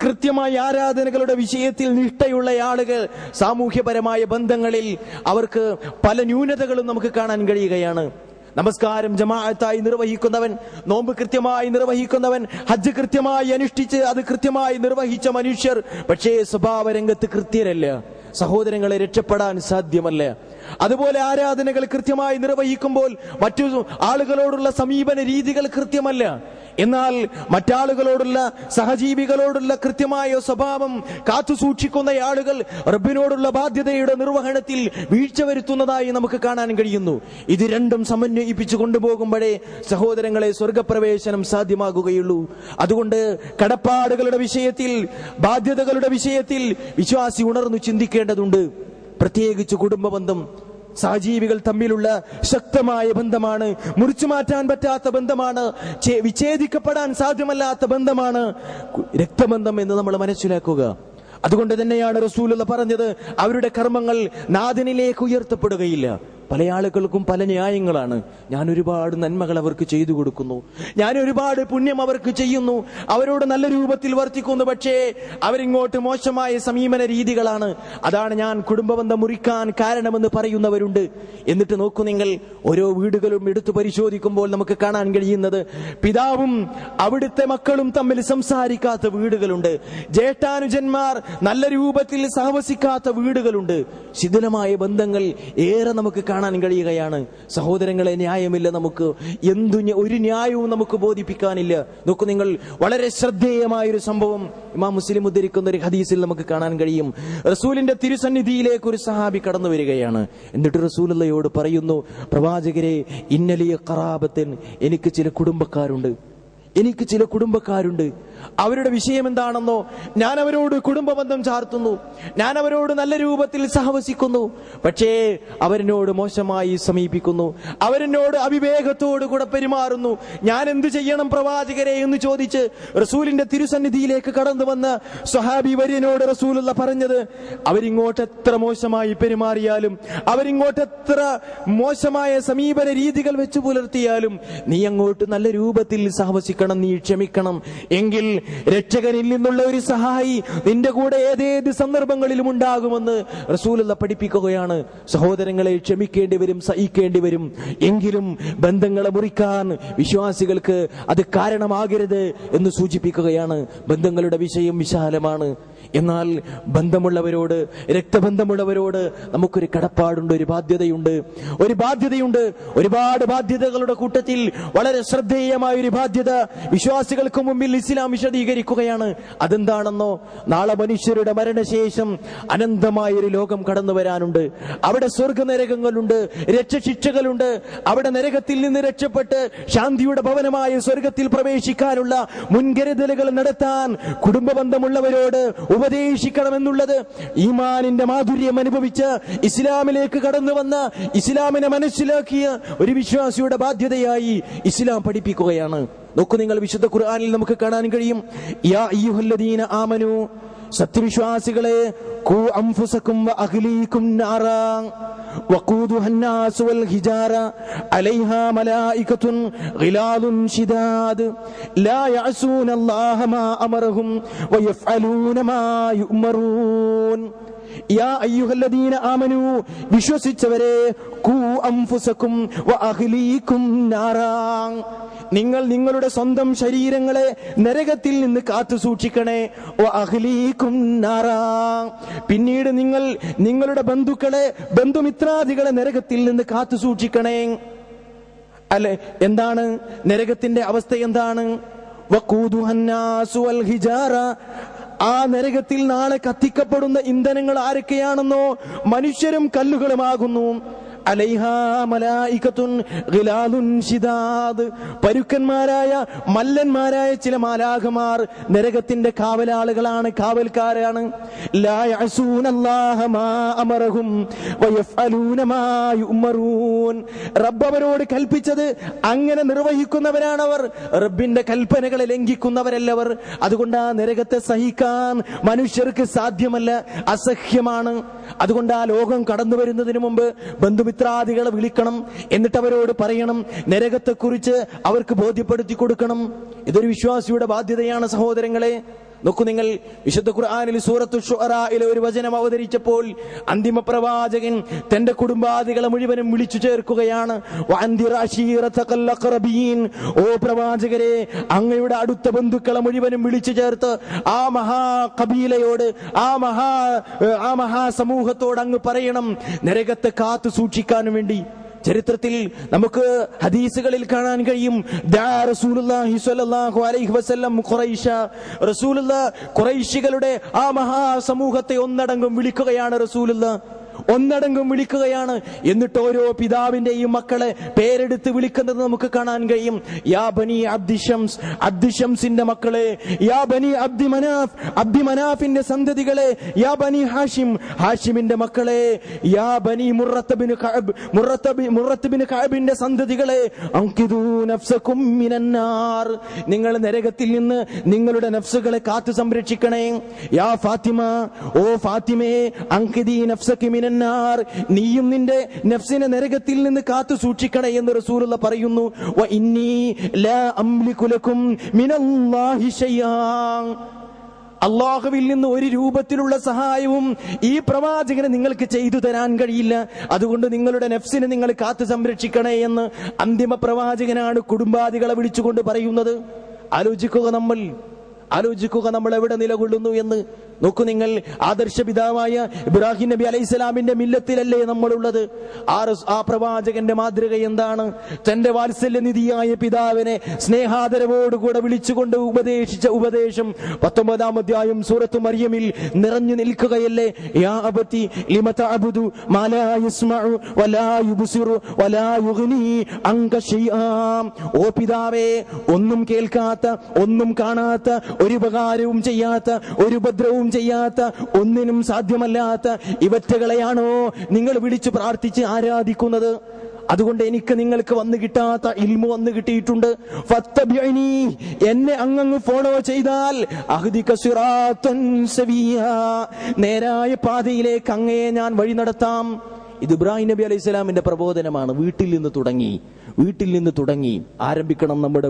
കൃത്യമായി ആരാധനകളുടെ വിഷയത്തിൽ നിഷ്ഠയുള്ള ആളുകൾ, സാമൂഹ്യപരമായ ബന്ധങ്ങളിൽ അവർക്ക് പല ന്യൂനതകളും നമുക്ക് കാണാൻ കഴിയുകയാണ്. നമസ്കാരം ജമാഅത്തായി നിർവഹിക്കുന്നവൻ, നോമ്പ് കൃത്യമായി നിർവഹിക്കുന്നവൻ, ഹജ്ജ് കൃത്യമായി അനുഷ്ഠിച്ച് അത് കൃത്യമായി നിർവഹിച്ച മനുഷ്യർ, പക്ഷേ സ്വഭാവ രംഗത്ത് കൃത്യരല്ല. സഹോദരങ്ങളെ, രക്ഷപ്പെടാൻ സാധ്യമല്ല. അതുപോലെ ആരാധനകൾ കൃത്യമായി നിർവഹിക്കുമ്പോൾ മറ്റു ആളുകളോടുള്ള സമീപന രീതികൾ കൃത്യമല്ല. എന്നാൽ മറ്റാളുകളോടുള്ള, സഹജീവികളോടുള്ള കൃത്യമായ സ്വഭാവം കാത്തു സൂക്ഷിക്കുന്ന ആളുകൾ റബ്ബിനോടുള്ള ബാധ്യതയുടെ നിർവഹണത്തിൽ വീഴ്ച വരുത്തുന്നതായി നമുക്ക് കാണാൻ കഴിയുന്നു. ഇത് രണ്ടും സമന്വയിപ്പിച്ചു കൊണ്ടുപോകുമ്പോഴേ സഹോദരങ്ങളെ സ്വർഗപ്രവേശനം സാധ്യമാകുകയുള്ളൂ. അതുകൊണ്ട് കടപ്പാടുകളുടെ വിഷയത്തിൽ, ബാധ്യതകളുടെ വിഷയത്തിൽ വിശ്വാസി ഉണർന്നു ചിന്തിക്കേണ്ടതുണ്ട്. പ്രത്യേകിച്ച് കുടുംബബന്ധം സഹജീവികൾ തമ്മിലുള്ള ശക്തമായ ബന്ധമാണ്, മുറിച്ചു മാറ്റാൻ പറ്റാത്ത ബന്ധമാണ്, വിച്ഛേദിക്കപ്പെടാൻ സാധ്യമല്ലാത്ത ബന്ധമാണ് രക്തബന്ധം എന്ന് നമ്മൾ മനസ്സിലാക്കുക. അതുകൊണ്ട് തന്നെയാണ് റസൂലുള്ള പറഞ്ഞത്, അവരുടെ കർമ്മങ്ങൾ നാഥനിലേക്ക് ഉയർത്തപ്പെടുകയില്ല. പല ആളുകൾക്കും പല ന്യായങ്ങളാണ്. ഞാൻ ഒരുപാട് നന്മകൾ അവർക്ക് ചെയ്തു കൊടുക്കുന്നു, ഞാൻ ഒരുപാട് പുണ്യം അവർക്ക് ചെയ്യുന്നു, അവരോട് നല്ല രൂപത്തിൽ വർത്തിക്കുന്നു, പക്ഷേ അവരിങ്ങോട്ട് മോശമായ സമീപന രീതികളാണ്, അതാണ് ഞാൻ കുടുംബബന്ധം മുറിക്കാൻ കാരണമെന്ന് പറയുന്നവരുണ്ട്. എന്നിട്ട് നോക്കൂ നിങ്ങൾ, ഓരോ വീടുകളും എടുത്തു പരിശോധിക്കുമ്പോൾ നമുക്ക് കാണാൻ കഴിയുന്നത്, പിതാവും അവിടുത്തെ മക്കളും തമ്മിൽ സംസാരിക്കാത്ത വീടുകളുണ്ട്, ജ്യേഷ്ഠാനുജന്മാർ നല്ല രൂപത്തിൽ സഹവസിക്കാത്ത വീടുകളുണ്ട്, ശിഥിലമായ ബന്ധങ്ങൾ ഏറെ നമുക്ക് കാണാൻ കഴിയുകയാണ്. സഹോദരങ്ങളെ, ന്യായമില്ല നമുക്ക്, ഒരു ന്യായവും നമുക്ക് ബോധിപ്പിക്കാനില്ല. നോക്കൂ നിങ്ങൾ, വളരെ ശ്രദ്ധേയമായൊരു സംഭവം ഇമാം മുസ്ലിം ഉദ്ധരിക്കുന്ന ഒരു ഹദീസിൽ നമുക്ക് കാണാൻ കഴിയും. റസൂലിന്റെ തിരുസന്നിധിയിലേക്ക് ഒരു സഹാബി കടന്നു വരികയാണ്. എന്നിട്ട് റസൂലുള്ളയോട് പറയുന്നു, പ്രവാചകരെ, ഇന്നലിയ ഖറാബത്തൻ, എനിക്ക് ചില കുടുംബക്കാരുണ്ട്. അവരുടെ വിഷയം എന്താണെന്നോ, ഞാൻ അവരോട് കുടുംബബന്ധം ചാർത്തുന്നു, ഞാൻ അവരോട് നല്ല രൂപത്തിൽ സഹവസിക്കുന്നു, പക്ഷേ അവരെന്നോട് മോശമായി സമീപിക്കുന്നു, അവരെന്നോട് അവിവേകത്തോടു കൂടെ പെരുമാറുന്നു. ഞാൻ എന്ത് ചെയ്യണം പ്രവാചകരെ എന്ന് ചോദിച്ച് റസൂലിന്റെ തിരുസന്നിധിയിലേക്ക് കടന്നു വന്ന സ്വഹാബി വര്യനോട് റസൂലുള്ള പറഞ്ഞത്, അവരിങ്ങോട്ട് എത്ര മോശമായി പെരുമാറിയാലും, അവരിങ്ങോട്ട് എത്ര മോശമായ സമീപന രീതികൾ വെച്ച് പുലർത്തിയാലും, നീ അങ്ങോട്ട് നല്ല രൂപത്തിൽ സഹവസിക്കണം, നീ ക്ഷമിക്കണം. എങ്കിൽ രക്ഷകനിൽ നിന്നുള്ള ഒരു സഹായി നിന്റെ കൂടെ ഏതേത് സന്ദർഭങ്ങളിലും ഉണ്ടാകുമെന്ന് റസൂലുള്ള പഠിപ്പിക്കുകയാണ്. സഹോദരങ്ങളെ, ക്ഷമിക്കേണ്ടി വരും, സഹിക്കേണ്ടി വരും. എങ്കിലും ബന്ധങ്ങളെ മുറിക്കാൻ വിശ്വാസികൾക്ക് അത് കാരണമാകരുത് എന്ന് സൂചിപ്പിക്കുകയാണ്. ബന്ധങ്ങളുടെ വിഷയം വിശാലമാണ്. എന്നാൽ ബന്ധമുള്ളവരോട്, രക്തബന്ധമുള്ളവരോട് നമുക്കൊരു കടപ്പാടുണ്ട്, ഒരു ബാധ്യതയുണ്ട്. ഒരുപാട് ബാധ്യതകളുടെ കൂട്ടത്തിൽ വളരെ ശ്രദ്ധേയമായ ഒരു ബാധ്യത വിശ്വാസികൾക്ക് മുമ്പിൽ ഇസ്ലാം വിശദീകരിക്കുകയാണ്. അതെന്താണെന്നോ, നാളെ മനുഷ്യരുടെ മരണശേഷം അനന്തമായൊരു ലോകം കടന്നു വരാനുണ്ട്. അവിടെ സ്വർഗനരകങ്ങളുണ്ട്, രക്ഷശിക്ഷകളുണ്ട്. അവിടെ നരകത്തിൽ നിന്ന് രക്ഷപ്പെട്ട് ശാന്തിയുടെ ഭവനമായ സ്വർഗത്തിൽ പ്രവേശിക്കാനുള്ള മുൻകരുതലുകൾ നടത്താൻ കുടുംബബന്ധമുള്ളവരോട് ഉപദേശിക്കണമെന്നുള്ളത് ഈമാനിന്റെ മാധുര്യം അനുഭവിച്ച് ഇസ്ലാമിലേക്ക് കടന്നു വന്ന, ഇസ്ലാമിനെ മനസ്സിലാക്കിയ ഒരു വിശ്വാസിയുടെ ബാധ്യതയായി ഇസ്ലാം പഠിപ്പിക്കുകയാണ്. നോക്കൂ നിങ്ങൾ, വിശുദ്ധ ഖുർആനിൽ നമുക്ക് കാണാൻ കഴിയും, യാ അയ്യുഹല്ലദീന ആമനു സത്യവിശ്വാസികളെ, ഖൂ അൻഫുസകും വഅഹ്ലീകും നാറാ വഖൂദുഹാ അന്നാസു വൽ ഹിജാറ അലൈഹാ മലായികത്തുൻ ഗിലാദുൻ ശിദാദ് ലാ യഅസൂനല്ലാഹ മാ അമറഹും വയഫ്അലൂന മാ യുഅ്മറൂൻ. യാ അയ്യുഹല്ലദീന ആമനൂ, വിശ്വസിച്ചവരെ, ഖൂ അൻഫുസകും വഅഹ്ലീകും നാറാ, നിങ്ങൾ നിങ്ങളുടെ സ്വന്തം ശരീരങ്ങളെ നരകത്തിൽ നിന്ന് കാത്തു സൂക്ഷിക്കണേ. വഅഹ്ലീകും നാറാ, പിന്നീട് നിങ്ങൾ നിങ്ങളുടെ ബന്ധുക്കളെ, ബന്ധുമിത്രാദികളെ നരകത്തിൽ നിന്ന് കാത്തു സൂക്ഷിക്കണേ. അല്ലെ, എന്താണ് നരകത്തിന്റെ അവസ്ഥ? എന്താണ്? വഖൂദുഹാ അന്നാസു വൽ ഹിജാറ, ആ നരകത്തിൽ നാളെ കത്തിക്കപ്പെടുന്ന ഇന്ധനങ്ങൾ ആരൊക്കെയാണെന്നോ മനുഷ്യരും കല്ലുകളുമാകുന്നു. അലൈഹാ മലായികത്തുൻ ഗിലാദുൻ ശിദാദ്, പരുക്കന്മാരായ മല്ലന്മാരായ ചില മാലാഖമാർ നരകത്തിന്റെ കാവലാളുകളാണ്, കാവൽക്കാരാണ്. ലാ യഅസൂനല്ലാഹ മാ അമറഹും വയഫ്അലൂന മാ യുഅ്മറൂൻ, റബ്ബ് അവരോട് കൽപ്പിച്ചത് അങ്ങനെ നിർവഹിക്കുന്നവരാണവർ, റബ്ബിന്റെ കൽപ്പനകളെ ലംഘിക്കുന്നവരല്ലവർ. അതുകൊണ്ട് ആ നരകത്തെ സഹിക്കാൻ മനുഷ്യർക്ക് സാധ്യമല്ല, അസഹ്യമാണ്. അതുകൊണ്ട് ആ ലോകം കടന്നു വരുന്നതിന് മുമ്പ് ബന്ധുമിത്രാദികളെ വിളിക്കണം, എന്നിട്ട് അവരോട് പറയണം, നരകത്തെക്കുറിച്ച് അവർക്ക് ബോധ്യപ്പെടുത്തി കൊടുക്കണം. ഇതൊരു വിശ്വാസിയുടെ ബാധ്യതയാണ് സഹോദരങ്ങളെ. നോക്കൂ നിങ്ങൾ, വിശുദ്ധ ഖുർആനിൽ സൂറത്തു ശുഅറായിലെ ഒരു വചനം അവതരിച്ചപ്പോൾ അന്തിമ പ്രവാചകൻ തന്റെ കുടുംബാദികളെ മുഴുവനും വിളിച്ചു ചേർക്കുകയാണ്. വഅൻദിർ അശീറതകൽ അഖറബീൻ, ഓ പ്രവാചകരെ, അങ്ങയുടെ അടുത്ത ബന്ധുക്കളെ മുഴുവനും വിളിച്ചു ചേർത്ത് ആ മഹാ കബീലയോട്, ആ മഹാ സമൂഹത്തോട് അങ്ങ് പറയണം നരകത്തെ കാത്തു സൂക്ഷിക്കാനും വേണ്ടി. ചരിത്രത്തിൽ നമുക്ക് ഹദീസുകളിൽ കാണാൻ കഴിയും, റസൂലുള്ളാഹി സ്വല്ലല്ലാഹു അലൈഹി വസല്ലം റസൂലുള്ളാഹ് ഖുറൈശികളുടെ ആ മഹാസമൂഹത്തെ ഒന്നടങ്കം വിളിക്കുകയാണ്. ഒന്നടങ്കം വിളിക്കുകയാണ്. എന്നിട്ട് ഓരോ പിതാവിന്റെയും മക്കളെ പേരെടുത്ത് വിളിക്കുന്നത് നമുക്ക് കാണാൻ കഴിയും. യാ ബനി അബ്ദിശംസ്, അബ്ദിശംസിന്റെ മക്കളെ. യാ ബനി അബ്ദി മനാഫ്, അബ്ദി മനാഫിന്റെ സന്തതികളെ. യാ ബനി ഹാഷിം, ഹാഷിമിന്റെ മക്കളെ. യാ ബനി മുറത്ത് ബിൻ കഅബ്, മുറത്ത് ബിൻ കഅബിന്റെ സന്തതികളെ. അൻഖിദൂ നഫ്സകും മിനന്നാർ, നിങ്ങൾ നരകത്തിൽ നിന്ന് നിങ്ങളുടെ നഫ്സുകളെ കാത്തു സംരക്ഷിക്കണേ. യാ ഫാത്തിമ, ഓ ഫാത്തിമേ, അൻഖിദീ നഫ്സകി മിനന്നാർ, നീയും നിന്റെ നഫ്സിനെ നരകത്തിൽ നിന്ന് കാത്തു സൂക്ഷിക്കണേ എന്ന് റസൂലുള്ളാഹി പറയുന്നു. വ ഇന്നി ലാ അംലികു ലക്കും മിനല്ലാഹി ശൈആ, അല്ലാഹുവിൽ നിന്ന് ഒരു രൂപത്തിലുള്ള സഹായവും ഈ പ്രവാചകന് നിങ്ങൾക്ക് ചെയ്തു തരാൻ കഴിയില്ല. അതുകൊണ്ട് നിങ്ങളുടെ നഫ്സിനെ നിങ്ങൾ കാത്തു സംരക്ഷിക്കണേ എന്ന് അന്തിമ പ്രവാചകനാണ് കുടുംബാദികളെ വിളിച്ചുകൊണ്ട് പറയുന്നത്. ആലോചിക്കുക നമ്മൾ എവിടെ നിലകൊള്ളുന്നു എന്ന്. നോക്കൂ നിങ്ങൾ, ആദർശ പിതാവായ ഇബ്രാഹിം നബി അലൈഹിസ്സലാമിന്റെ മില്ലത്തിലല്ലേ നമ്മളുള്ളത്? ആ പ്രവാചകന്റെ മാതൃക എന്താണ്? തന്റെ വാത്സല്യനിധിയായ പിതാവിനെ സ്നേഹാദരവോടുകൂടെ വിളിച്ചുകൊണ്ട് ഉപദേശിച്ച ഉപദേശം 19-ാം അധ്യായം സൂറത്തു മറിയമിൽ നിറഞ്ഞു നിൽക്കുകയല്ലേ? യാ അബതി ലിമ തഅബുദു മാ ലാ യസ്മഉ വലാ യുബ്സിറു വലാ യുഗ്നി അൻക ശൈആ, ഓ പിതാവേ, ഒന്നും കേൾക്കാത്ത, ഒന്നും കാണാത്ത, ഒരു ഉപകാരവും ചെയ്യാത്ത, ഒരു ഉപദ്രവവും ചെയ്യാത്ത, ഒന്നിനും സാധ്യമല്ലാത്ത ഇവറ്റകളെയാണോ നിങ്ങൾ വിളിച്ചു പ്രാർത്ഥിച്ച് ആരാധിക്കുന്നത്? അതുകൊണ്ട് എനിക്ക് നിങ്ങൾക്ക് വന്നു കിട്ടാത്ത ഇൽമു വന്നു കിട്ടിയിട്ടുണ്ട്. ഫത്തബിഇനി, എന്നെ അങ്ങ് ഫോളോ ചെയ്താൽ അഹ്ദിക സിറാത്തൻ സവിയ്യാ, നേരായ പാതയിലേക്ക് അങ്ങയെ ഞാൻ വഴി നടത്താം. ഇത് ഇബ്രാഹിം നബി അലൈഹിസ്സലാമിന്റെ പ്രബോധനമാണ്. വീട്ടിൽ നിന്ന് തുടങ്ങി ആരംഭിക്കണം. നമ്മുടെ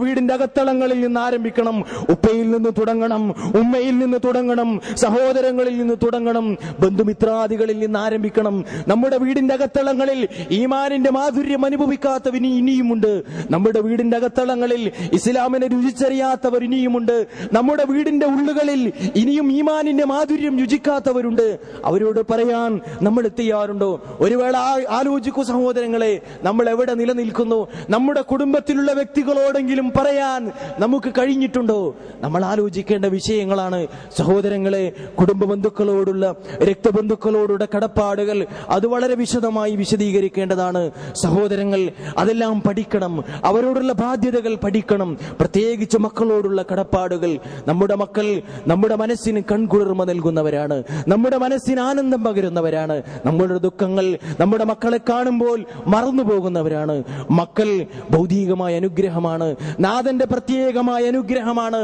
വീടിന്റെ അകത്തളങ്ങളിൽ നിന്ന് ആരംഭിക്കണം. ഉപ്പയിൽ നിന്ന് തുടങ്ങണം, ഉമ്മയിൽ നിന്ന് തുടങ്ങണം, സഹോദരങ്ങളിൽ നിന്ന് തുടങ്ങണം, ബന്ധുമിത്രാദികളിൽ നിന്ന് ആരംഭിക്കണം. നമ്മുടെ വീടിന്റെ അകത്തളങ്ങളിൽ ഈമാനിന്റെ മാധുര്യം അനുഭവിക്കാത്തവർ ഇനിയുമുണ്ട്. നമ്മുടെ വീടിന്റെ അകത്തളങ്ങളിൽ ഇസ്ലാമിനെ രുചിച്ചറിയാത്തവർ ഇനിയുമുണ്ട്. നമ്മുടെ വീടിന്റെ ഉള്ളുകളിൽ ഇനിയും ഈമാനിന്റെ മാധുര്യം രുചിക്കാത്തവരുണ്ട്. അവരോട് പറയാൻ നമ്മൾ എത്തിയാറുണ്ടോ? ഒരു വേള ആലോചിക്കൂ സഹോദരങ്ങളെ, നമ്മൾ എവിടെ നിലനിൽക്കുന്നു? നമ്മുടെ കുടുംബത്തിലുള്ള വ്യക്തികളോടെങ്കിലും പറയാൻ നമുക്ക് കഴിഞ്ഞിട്ടുണ്ടോ? നമ്മൾ ആലോചിക്കേണ്ട വിഷയങ്ങളാണ് സഹോദരങ്ങളെ. കുടുംബ ബന്ധുക്കളോടുള്ള, രക്തബന്ധുക്കളോടുള്ള കടപ്പാടുകൾ അത് വളരെ വിശദമായി വിശദീകരിക്കേണ്ടതാണ് സഹോദരങ്ങൾ. അതെല്ലാം പഠിക്കണം. അവരോടുള്ള ബാധ്യതകൾ പഠിക്കണം. പ്രത്യേകിച്ച് മക്കളോടുള്ള കടപ്പാടുകൾ. നമ്മുടെ മക്കൾ നമ്മുടെ മനസ്സിന് കൺകുളിർമ നൽകുന്നവരാണ്, നമ്മുടെ മനസ്സിന് ആനന്ദം പകരുന്നവരാണ്. നമ്മുടെ ദുഃഖങ്ങൾ നമ്മുടെ മക്കളെ കാണുമ്പോൾ മറന്നു പോകുന്നവരാണ്. മക്കൾ ഭൗതികമായ അനുഗ്രഹമാണ്, നാഥന്റെ പ്രത്യേകമായ അനുഗ്രഹമാണ്.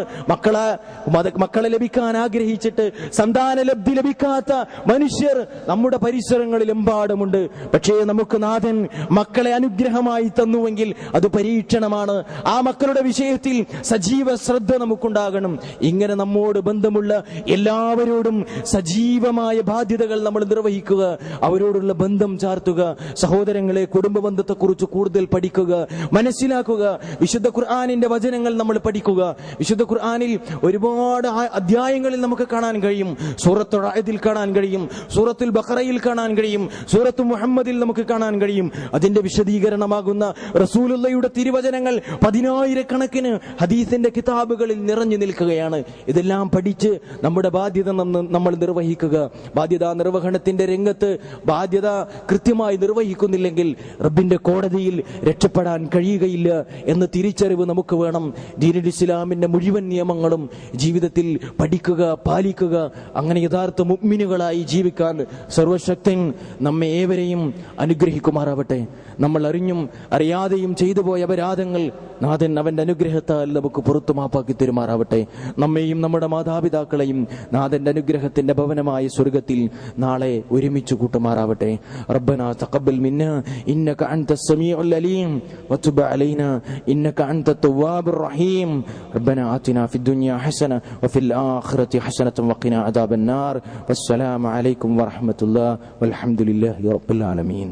മക്കളെ ലഭിക്കാൻ ആഗ്രഹിച്ചിട്ട് സന്താനലബ്ധി ലഭിക്കാത്ത മനുഷ്യർ നമ്മുടെ പരിസരങ്ങളിലെമ്പാടുമുണ്ട്. പക്ഷേ നമുക്ക് നാഥൻ മക്കളെ അനുഗ്രഹമായി തന്നുവെങ്കിൽ അത് പരീക്ഷണമാണ്. ആ മക്കളുടെ വിഷയത്തിൽ സജീവ ശ്രദ്ധ നമുക്കുണ്ടാകണം. ഇങ്ങനെ നമ്മോട് ബന്ധമുള്ള എല്ലാവരോടും സജീവമായ ബാധ്യതകൾ നമ്മൾ നിർവഹിക്കുക, അവരോടുള്ള ബന്ധം ചാർത്തുക. സഹോദരങ്ങളെ, കുടുംബ ബന്ധത്തെക്കുറിച്ച് കൂടുതൽ പഠിക്കുക, മനസ്സിലാക്കുക. വിശുദ്ധ ഖുർആനിന്റെ വചനങ്ങൾ നമ്മൾ പഠിക്കുക. വിശുദ്ധ ഖുർആനിൽ ഒരുപാട് അധ്യായങ്ങളിൽ നമുക്ക് കാണാൻ കഴിയും. സൂറത്തുൽ റഅദിൽ കാണാൻ കഴിയും, സൂറത്തുൽ ബഖറയിൽ കാണാൻ കഴിയും, സൂറത്തു മുഹമ്മദിൽ നമുക്ക് കാണാൻ കഴിയും. അതിന്റെ വിശദീകരണമാകുന്ന റസൂലുള്ളാഹിയുടെ തിരുവചനങ്ങൾ 10,000 ഹദീസിന്റെ കിതാബുകളിൽ നിറഞ്ഞു നിൽക്കുകയാണ്. ഇതെല്ലാം പഠിച്ച് നമ്മുടെ ബാധ്യത നമ്മൾ നിർവഹിക്കുക. ബാധ്യതാ നിർവഹണത്തിന്റെ രംഗത്ത് ബാധ്യത കൃത്യമായി നിർവഹിക്കുന്നില്ലെങ്കിൽ റബ്ബിന്റെ കോടതിയിൽ രക്ഷപ്പെടാൻ കഴിയുകയില്ല എന്ന തിരിച്ചറിവ് നമുക്ക് വേണം. ദീനുൽ ഇസ്ലാമിന്റെ മുഴുവൻ നിയമങ്ങളും ജീവിതത്തിൽ പഠിക്കുക, പാലിക്കുക. അങ്ങനെ യഥാർത്ഥ മുഅ്മിനുകളായി ജീവിക്കാൻ സർവശക്തൻ നമ്മെ ഏവരെയും അനുഗ്രഹിക്കുമാറാവട്ടെ. നമ്മൾ അറിഞ്ഞും അറിയാതെയും ചെയ്തു പോയ അപരാധങ്ങൾ നാഥൻ അവന്റെ അനുഗ്രഹത്താൽ നമുക്ക് പുറത്തു മാപ്പാക്കി തരുമാറാവട്ടെ. നമ്മെയും നമ്മുടെ മാതാപിതാക്കളെയും നാഥന്റെ അനുഗ്രഹത്തിന്റെ ഭവനമായ സ്വർഗത്തിൽ നാളെ ഒരുമിച്ച് കൂട്ടുമാറാവട്ടെ. റബ്ബനാ തഖബ്ബൽ മിന്നാ ഇന്നക അൻതസ് സമീഉൽ അലീം വതുബ് അലൈനാ ഇന്നക അൻതത് തവ്വാബുർ റഹീം. റബ്ബനാ ആതിനാ ഫിദ് ദുനിയാ ഹസന വഫിൽ ആഖിറതി ഹസനത വഖിനാ അദാബൻ നാർ. വസ്സലാമു അലൈക്കും വറഹ്മത്തുള്ളാഹി വൽഹംദുലില്ലാഹി റബ്ബിൽ ആലമീൻ.